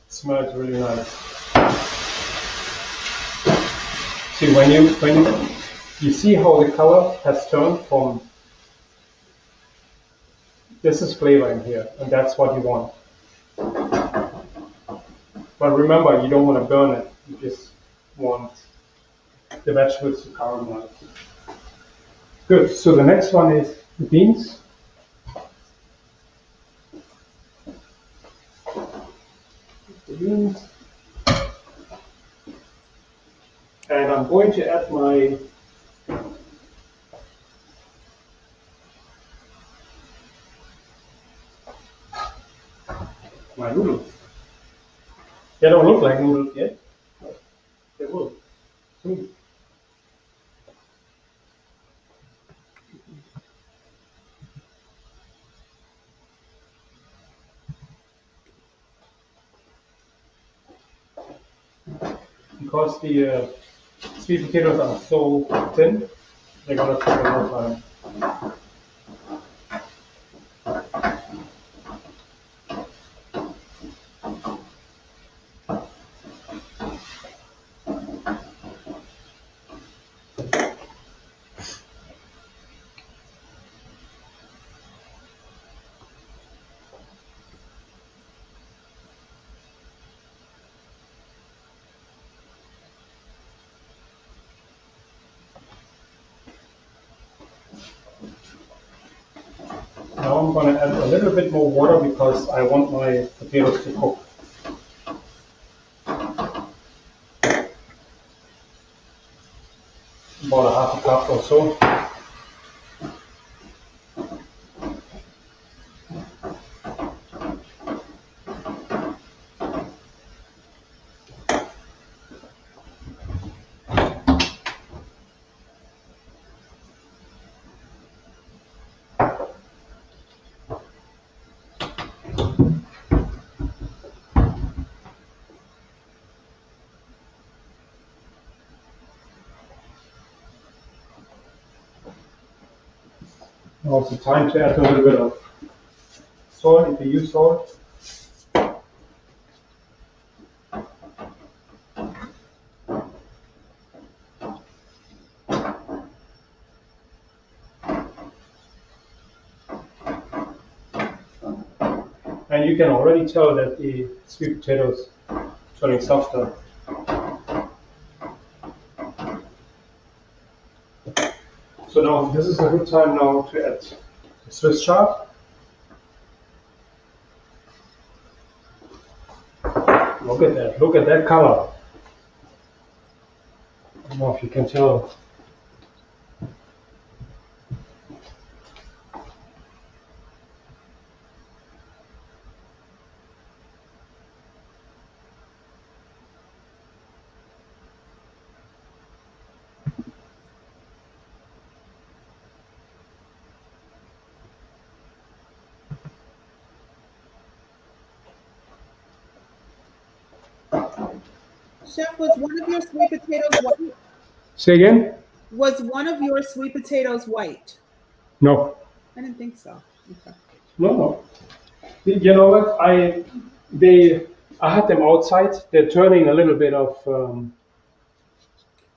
Smells really nice. See, when you see how the color has turned from, this is flavor in here, and that's what you want. But remember, you don't want to burn it. You just want the vegetables to caramelize. Good. So the next one is the beans. The beans. And I'm going to add my noodles. They don't look like noodles yet, but they will soon. Because the sweet potatoes are so thin, they're gonna take a long time. Now I'm gonna add a little bit more water because I want my potatoes to cook. About a half a cup or so. Also time to add a little bit of salt if you use salt. And you can already tell that the sweet potatoes are turning softer. So now this is a good time now to add the Swiss chard. Look at that. Look at that color. I don't know if you can tell. Chef, was one of your sweet potatoes white? Say again? Was one of your sweet potatoes white? No. I didn't think so. Okay. No. You know what? I had them outside. They're turning a little bit of.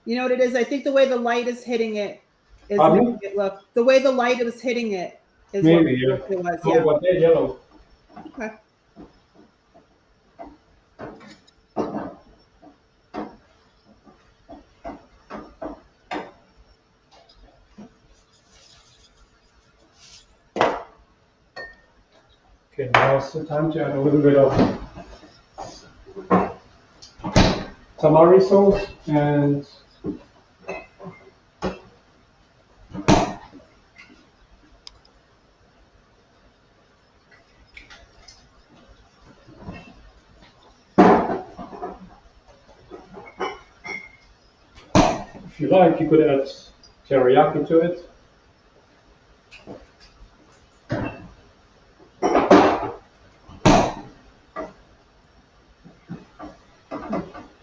You know what it is? I think the way the light is hitting it is Pardon me? making it look. The way the light was hitting it is Maybe, yeah. what it was. Oh, Yeah. but they're yellow. Okay. Okay, now it's the time to add a little bit of tamari sauce and if you like, you could add teriyaki to it.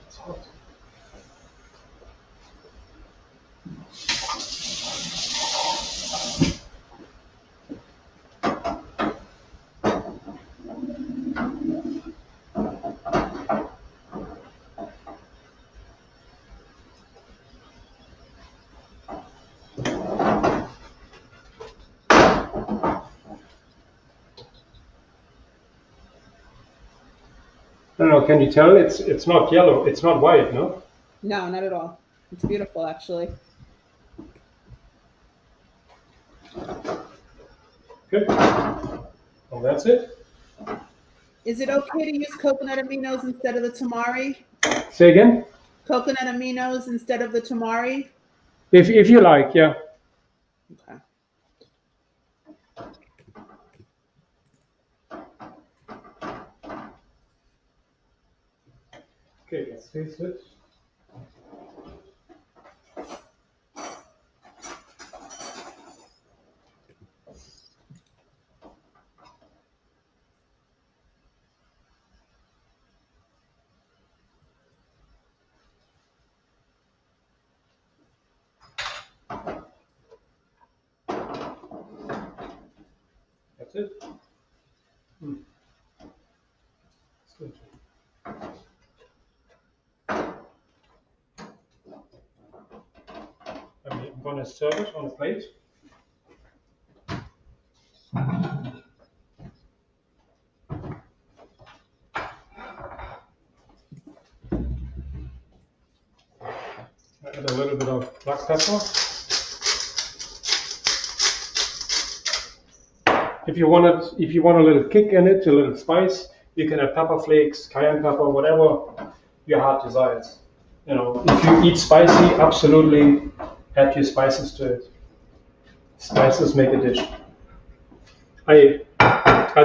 It's hot. I don't know, can you tell? It's not yellow, it's not white, no? No, not at all. It's beautiful, actually. Good. Well, that's it. Is it okay to use coconut aminos instead of the tamari? Say again? Coconut aminos instead of the tamari? If you like, yeah. Okay. Okay, let's taste it. That's it. It's good. I'm gonna serve it on a plate. Add a little bit of black pepper. If you want a little kick in it, a little spice, you can add pepper flakes, cayenne pepper, whatever your heart desires. You know, if you eat spicy, absolutely add your spices to it. Spices make a dish. I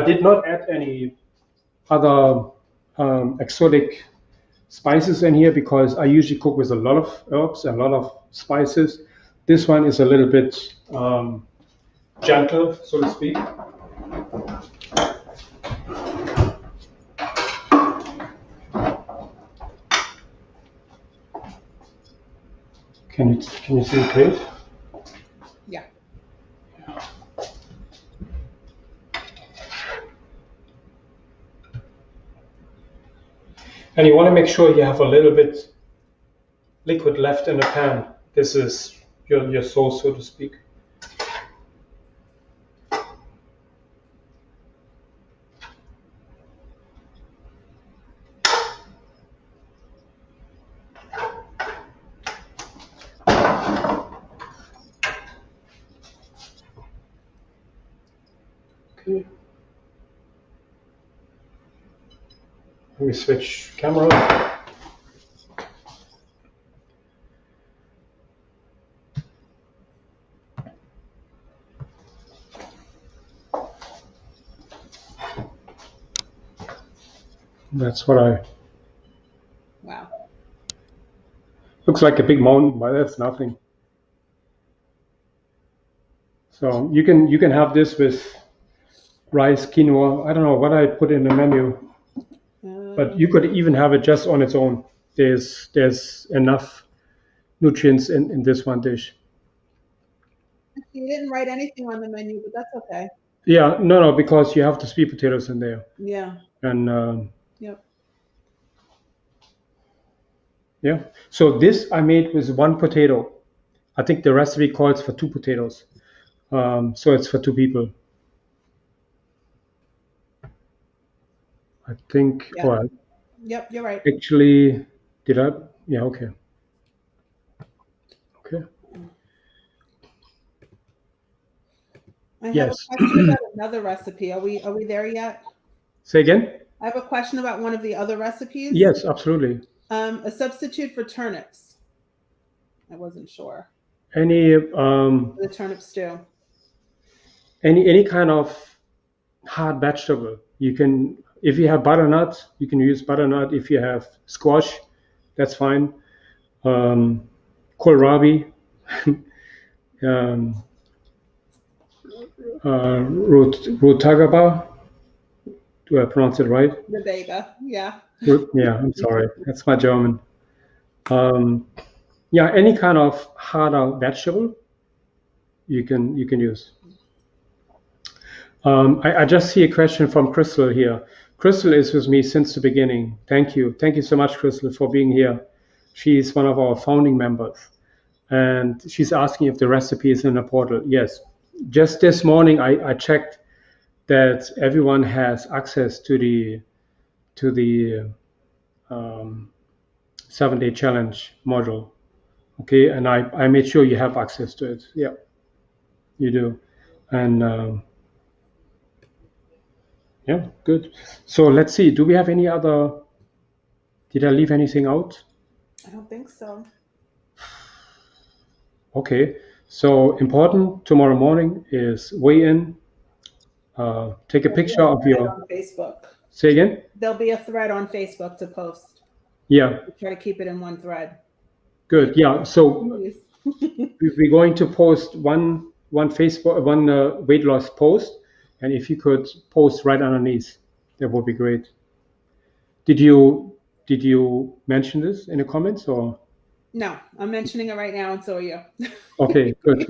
did not add any other exotic spices in here because I usually cook with a lot of herbs and a lot of spices. This one is a little bit gentle, so to speak. Can you see it great? Yeah. And you want to make sure you have a little bit liquid left in the pan. This is your sauce, so to speak. Okay. Let me switch camera. That's what I. Wow. Looks like a big mountain, but that's nothing. So you can have this with rice, quinoa. I don't know what I put in the menu, but you could even have it just on its own. There's enough nutrients in this one dish. You didn't write anything on the menu, but that's okay. Yeah, no, because you have the sweet potatoes in there, Yeah. and Yep. yeah. So this I made with one potato. I think the recipe calls for 2 potatoes. So it's for 2 people. I think. Yeah. Or Yep, you're right. actually, did I? Yeah. Okay. Okay. I have Yes. a question about another recipe. Are we there yet? Say again. I have a question about one of the other recipes. Yes, absolutely. A substitute for turnips. I wasn't sure. Any The turnip stew. any kind of hard vegetable. You can, if you have butternut, you can use butternut. If you have squash, that's fine. Kohlrabi, rutagaba. Do I pronounce it right? Rutabaga. Yeah. Yeah, I'm sorry. That's my German. Yeah, any kind of harder vegetable you can use. I just see a question from Crystal here. Crystal is with me since the beginning. Thank you so much, Crystal, for being here. She's one of our founding members, and she's asking if the recipe is in the portal. Yes, just this morning I checked that everyone has access to the 7-day challenge module. Okay, and I made sure you have access to it. Yeah, you do, and yeah, good. So let's see. Do we have any other? Did I leave anything out? I don't think so. Okay. So important tomorrow morning is weigh in. Take a picture of your. On Facebook. Say again. There'll be a thread on Facebook to post. Yeah. We try to keep it in one thread. Good. Yeah. So we're going to post one Facebook weight loss post, and if you could post right underneath, that would be great. Did you mention this in the comments or? No, I'm mentioning it right now, and so are you. Okay, good.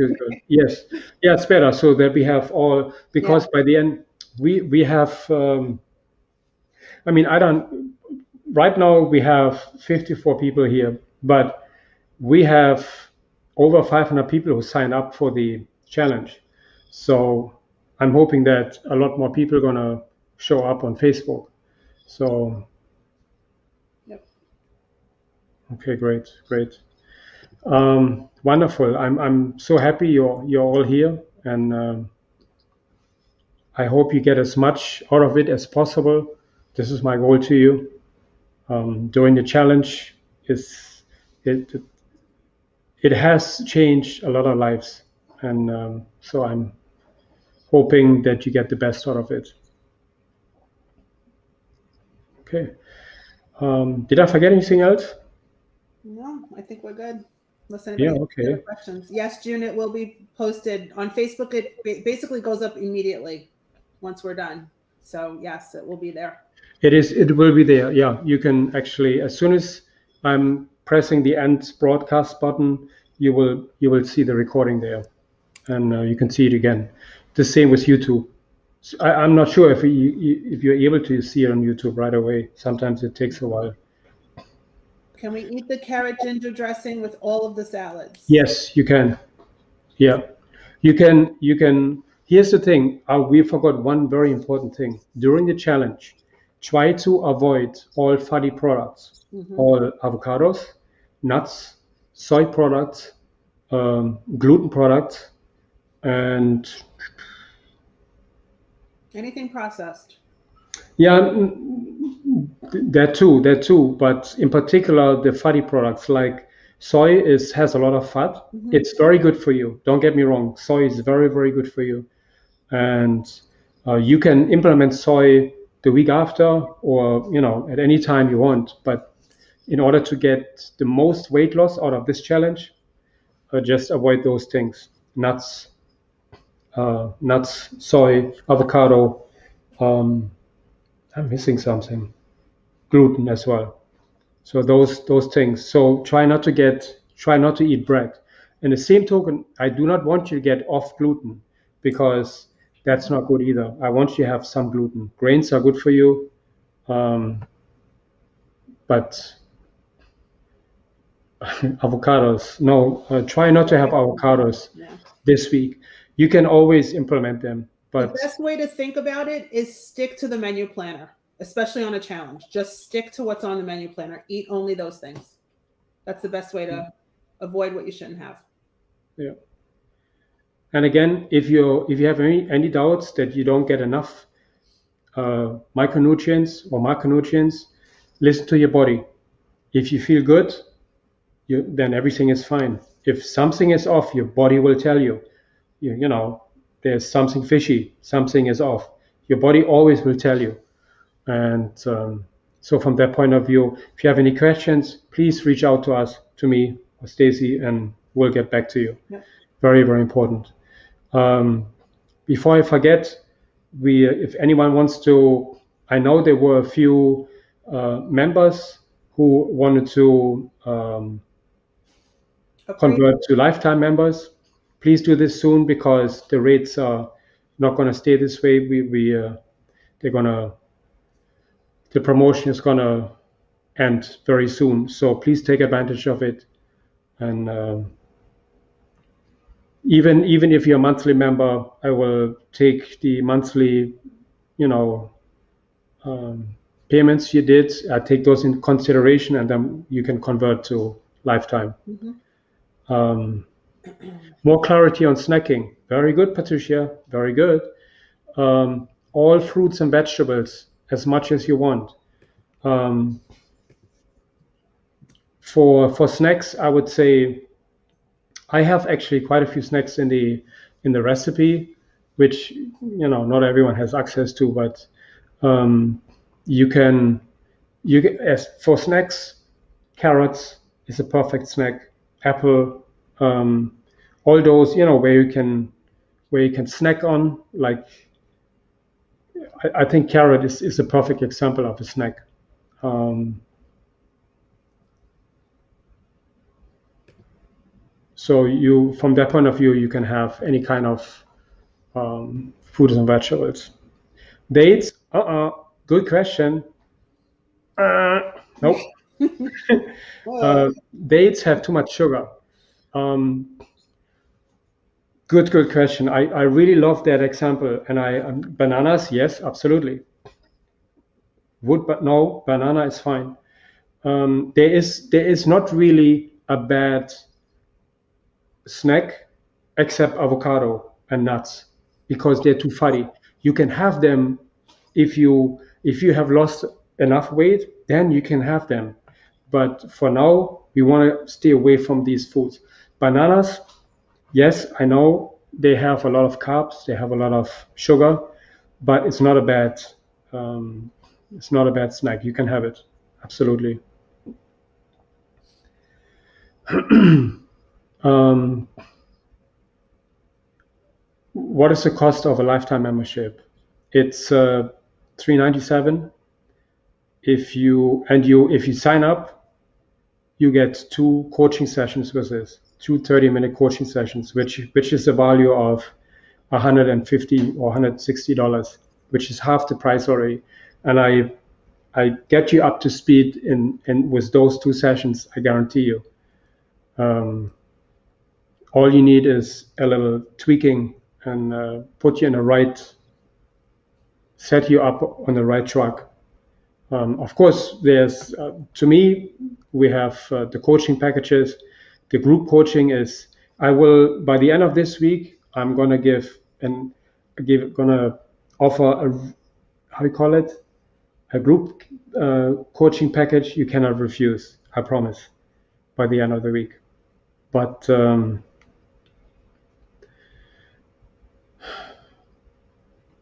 Yes, yeah, it's better so that we have all, because by the end we have. I mean, I don't. Right now we have 54 people here, but we have over 500 people who sign up for the challenge. So I'm hoping that a lot more people are gonna show up on Facebook. So. Yep. Okay, great. Wonderful. I'm so happy you're all here, and I hope you get as much out of it as possible. This is my goal to you. During the challenge, it has changed a lot of lives, and so I'm hoping that you get the best out of it. Okay. Did I forget anything else? No, I think we're good. Unless Yeah. anybody Okay. has other questions. Yes, June, it will be posted on Facebook. It basically goes up immediately once we're done. So yes, it will be there. It will be there. Yeah, you can actually, as soon as I'm pressing the end broadcast button, you will see the recording there, and you can see it again. The same with YouTube. So I'm not sure if you're able to see it on YouTube right away. Sometimes it takes a while. Can we eat the carrot ginger dressing with all of the salads? Yes, you can. Yeah, you can. Here's the thing. We forgot one very important thing during the challenge. Try to avoid all fatty products, all avocados, nuts, soy products, gluten products, and anything processed. yeah, That too. But in particular, the fatty products like soy has a lot of fat. Mhm. It's very good for you. Don't get me wrong. Soy is very, very good for you. And you can implement soy the week after, or at any time you want. But in order to get the most weight loss out of this challenge, just avoid those things: nuts, soy, avocado. I'm missing something. Gluten as well. So those things. So try not to eat bread. In the same token, I do not want you to get off gluten, because that's not good either. I want you to have some gluten. Grains are good for you, but avocados, no. Try not to have avocados Yeah. this week. You can always implement them, The but best way to think about it is stick to the menu planner, especially on a challenge. Just stick to what's on the menu planner. Eat only those things. That's the best way to avoid what you shouldn't have. yeah. And again, if you have any doubts that you don't get enough micronutrients or macronutrients, listen to your body. If you feel good, then everything is fine. If something is off, your body will tell you. There's something fishy, something is off. Your body always will tell you. And so from that point of view, if you have any questions, please reach out to us, to me or Stacy, and we'll get back to you. Yep. Very, very important. Before I forget, if anyone wants to, I know there were a few members who wanted to convert to lifetime members. Please do this soon, because the rates are not going to stay this way. The promotion is going to end very soon. So please take advantage of it. And even if you're a monthly member, I will take the monthly, payments you did. I take those in consideration, and then you can convert to lifetime. Mm-hmm. More clarity on snacking. Very good, Patricia. Very good. All fruits and vegetables as much as you want. For snacks, I would say I have actually quite a few snacks in the recipe, which not everyone has access to, but as for snacks, carrots is a perfect snack. Apple, all those where you can snack on. Like I think carrot is a perfect example of a snack. So from that point of view, you can have any kind of fruits and vegetables. Dates? Good question. Nope. Dates have too much sugar. Good question. I really love that example. And bananas, yes, absolutely. Wood, but no, banana is fine. There is not really a bad snack except avocado and nuts, because they're too fatty. You can have them if you have lost enough weight, then you can have them. But for now, we want to stay away from these foods. Bananas, yes, I know they have a lot of carbs, they have a lot of sugar, but it's not a bad snack. You can have it, absolutely. What is the cost of a lifetime membership? It's $397. If you sign up, you get 2 coaching sessions with this, 2 30-minute coaching sessions, which is a value of $150 or $160, which is half the price already. And I get you up to speed in with those 2 sessions, I guarantee you. All you need is a little tweaking and put you set you up on the right track. Of course, there's to me, we have the coaching packages. The group coaching is, I will, by the end of this week, I'm going to offer how you call it? group coaching package, you cannot refuse. I promise. By the end of the week, but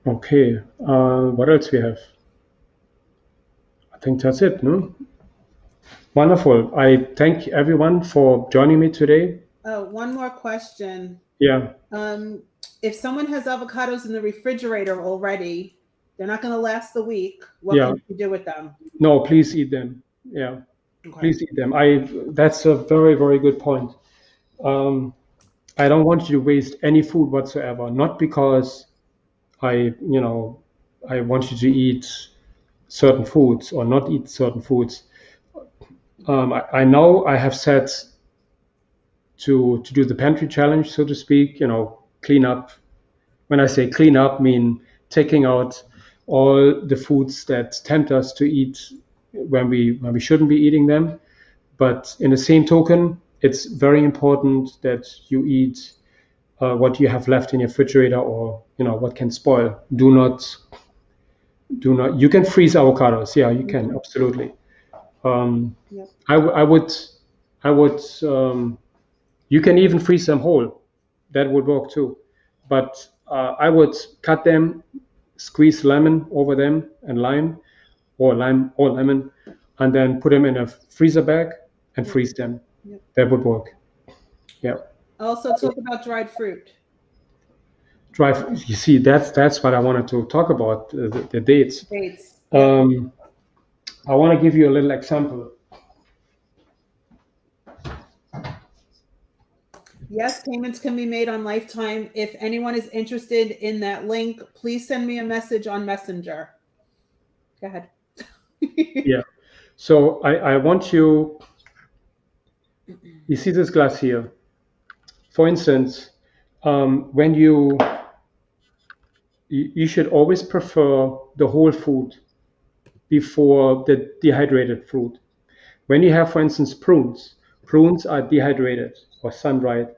okay. What else we have? I think that's it. No. Wonderful. I thank everyone for joining me today. Oh, one more question. Yeah. If someone has avocados in the refrigerator already, they're not going to last the week. What Yeah. can you do with them? No, please eat them. Yeah. Okay. Please eat them. That's a very, very good point. I don't want you to waste any food whatsoever. Not because I want you to eat certain foods or not eat certain foods. I know I have said to do the pantry challenge, so to speak, clean up. When I say clean up, mean taking out all the foods that tempt us to eat when we shouldn't be eating them. But in the same token, it's very important that you eat what you have left in your refrigerator, or what can spoil. Do not. You can freeze avocados. Yeah, you can, absolutely. Yep. I would. You can even freeze them whole. That would work too. But I would cut them, squeeze lemon over them and lime or lemon, and then put them in a freezer bag and freeze them. Yep. That would work. Yeah. Also talk about dried fruit. You see, that's what I wanted to talk about, the dates. Dates. I want to give you a little example. Yes, payments can be made on Lifetime. If anyone is interested in that link, please send me a message on Messenger. Go ahead. Yeah. So I want you see this glass here. For instance, when you should always prefer the whole fruit before the dehydrated fruit. When you have, for instance, prunes are dehydrated or sun-dried,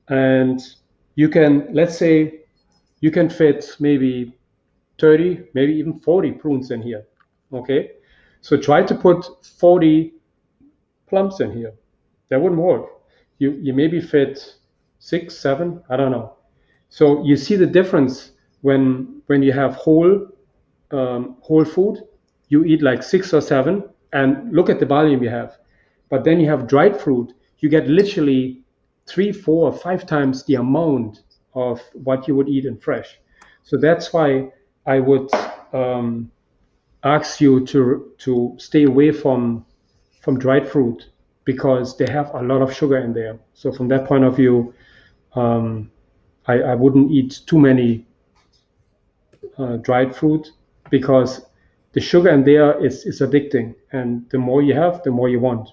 and you can, let's say, you can fit maybe 30, maybe even 40 prunes in here. Okay, so try to put 40 plums in here. That wouldn't work. You maybe fit 6, 7, I don't know. So you see the difference when you have whole food, you eat like 6 or 7, and look at the volume you have. But then you have dried fruit, you get literally 3, 4, 5 times the amount of what you would eat in fresh. So that's why I would ask you to stay away from dried fruit, because they have a lot of sugar in there. So from that point of view, I wouldn't eat too many dried fruit, because the sugar in there is addicting, and the more you have, the more you want.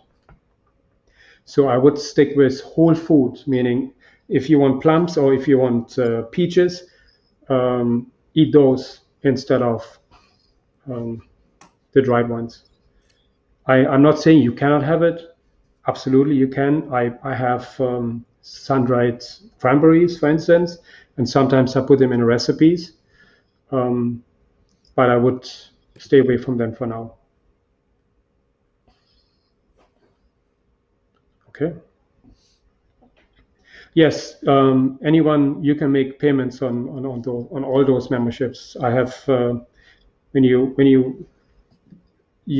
So I would stick with whole food, meaning if you want plums or if you want peaches, eat those instead of the dried ones. I'm not saying you cannot have it. Absolutely, you can. I have sun-dried cranberries, for instance, and sometimes I put them in recipes. But I would stay away from them for now. Okay. Yes. Anyone, you can make payments on all those memberships. I have when you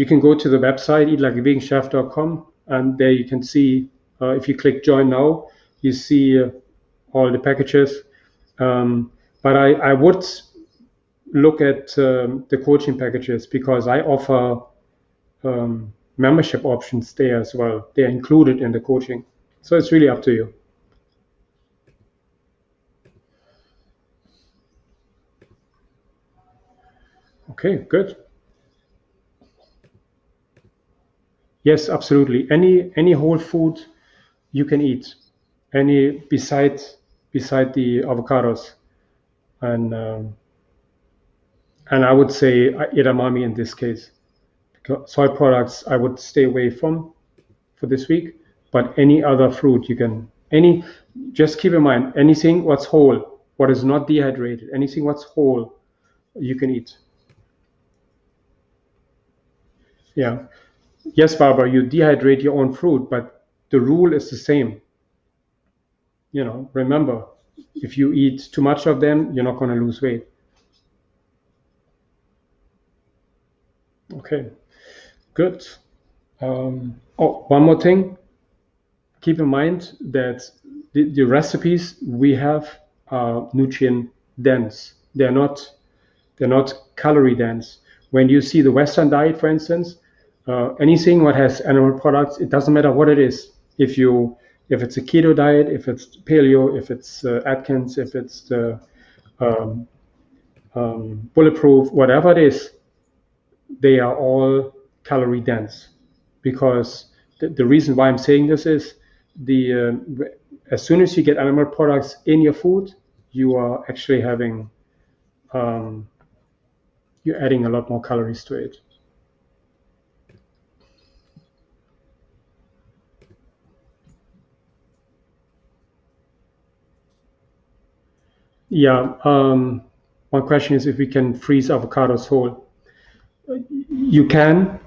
can go to the website eatlikeaveganchef.com, and there you can see, if you click join now, you see all the packages. But I would look at the coaching packages, because I offer membership options there as well. They're included in the coaching. So it's really up to you. Okay, good. Yes, absolutely. Any whole food you can eat, any beside the avocados, and I would say edamame in this case. Soy products I would stay away from for this week, but any other fruit you can, just keep in mind, anything what's whole, what is not dehydrated, anything what's whole, you can eat. Yeah. Yes, Barbara, you dehydrate your own fruit, but the rule is the same. You know, remember, if you eat too much of them, you're not going to lose weight. Okay, good. Oh, one more thing. Keep in mind that the recipes we have are nutrient dense. They're not calorie dense. When you see the Western diet, for instance, anything what has animal products, it doesn't matter what it is. If it's a keto diet, if it's paleo, if it's Atkins, if it's the bulletproof, whatever it is, they are all calorie dense. Because the reason why I'm saying this is as soon as you get animal products in your food, you are actually having you're adding a lot more calories to it. Yeah. One question is if we can freeze avocados whole. You can,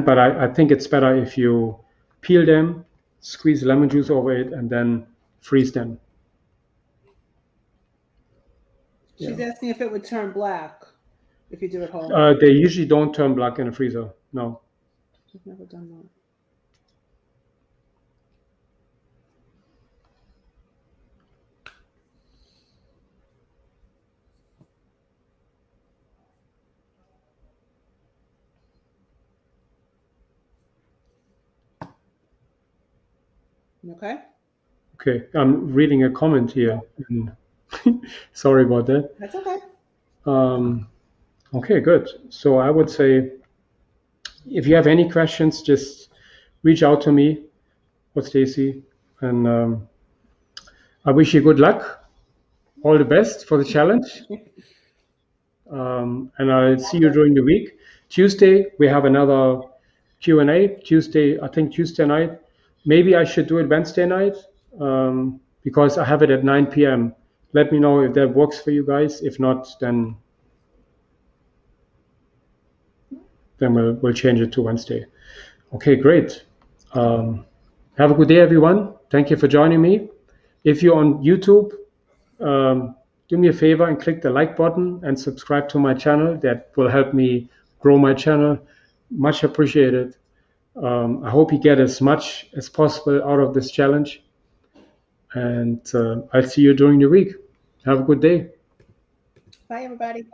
but I think it's better if you peel them, squeeze lemon juice over it, and then freeze them. She's asking if it would turn black if you do it whole. They usually don't turn black in the freezer. No. I've never done that. Okay. Okay, I'm reading a comment here. Sorry about that. That's okay. Okay, good. So I would say if you have any questions, just reach out to me or Stacy, and I wish you good luck. All the best for the challenge. And I'll see you during the week. Tuesday, we have another Q&A. Tuesday, I think Tuesday night. Maybe I should do it Wednesday night because I have it at 9 p.m. Let me know if that works for you guys. If not, then we'll change it to Wednesday. Okay, great. Have a good day, everyone. Thank you for joining me. If you're on YouTube, do me a favor and click the like button and subscribe to my channel. That will help me grow my channel. Much appreciated. I hope you get as much as possible out of this challenge. And I'll see you during the week. Have a good day. Bye, everybody.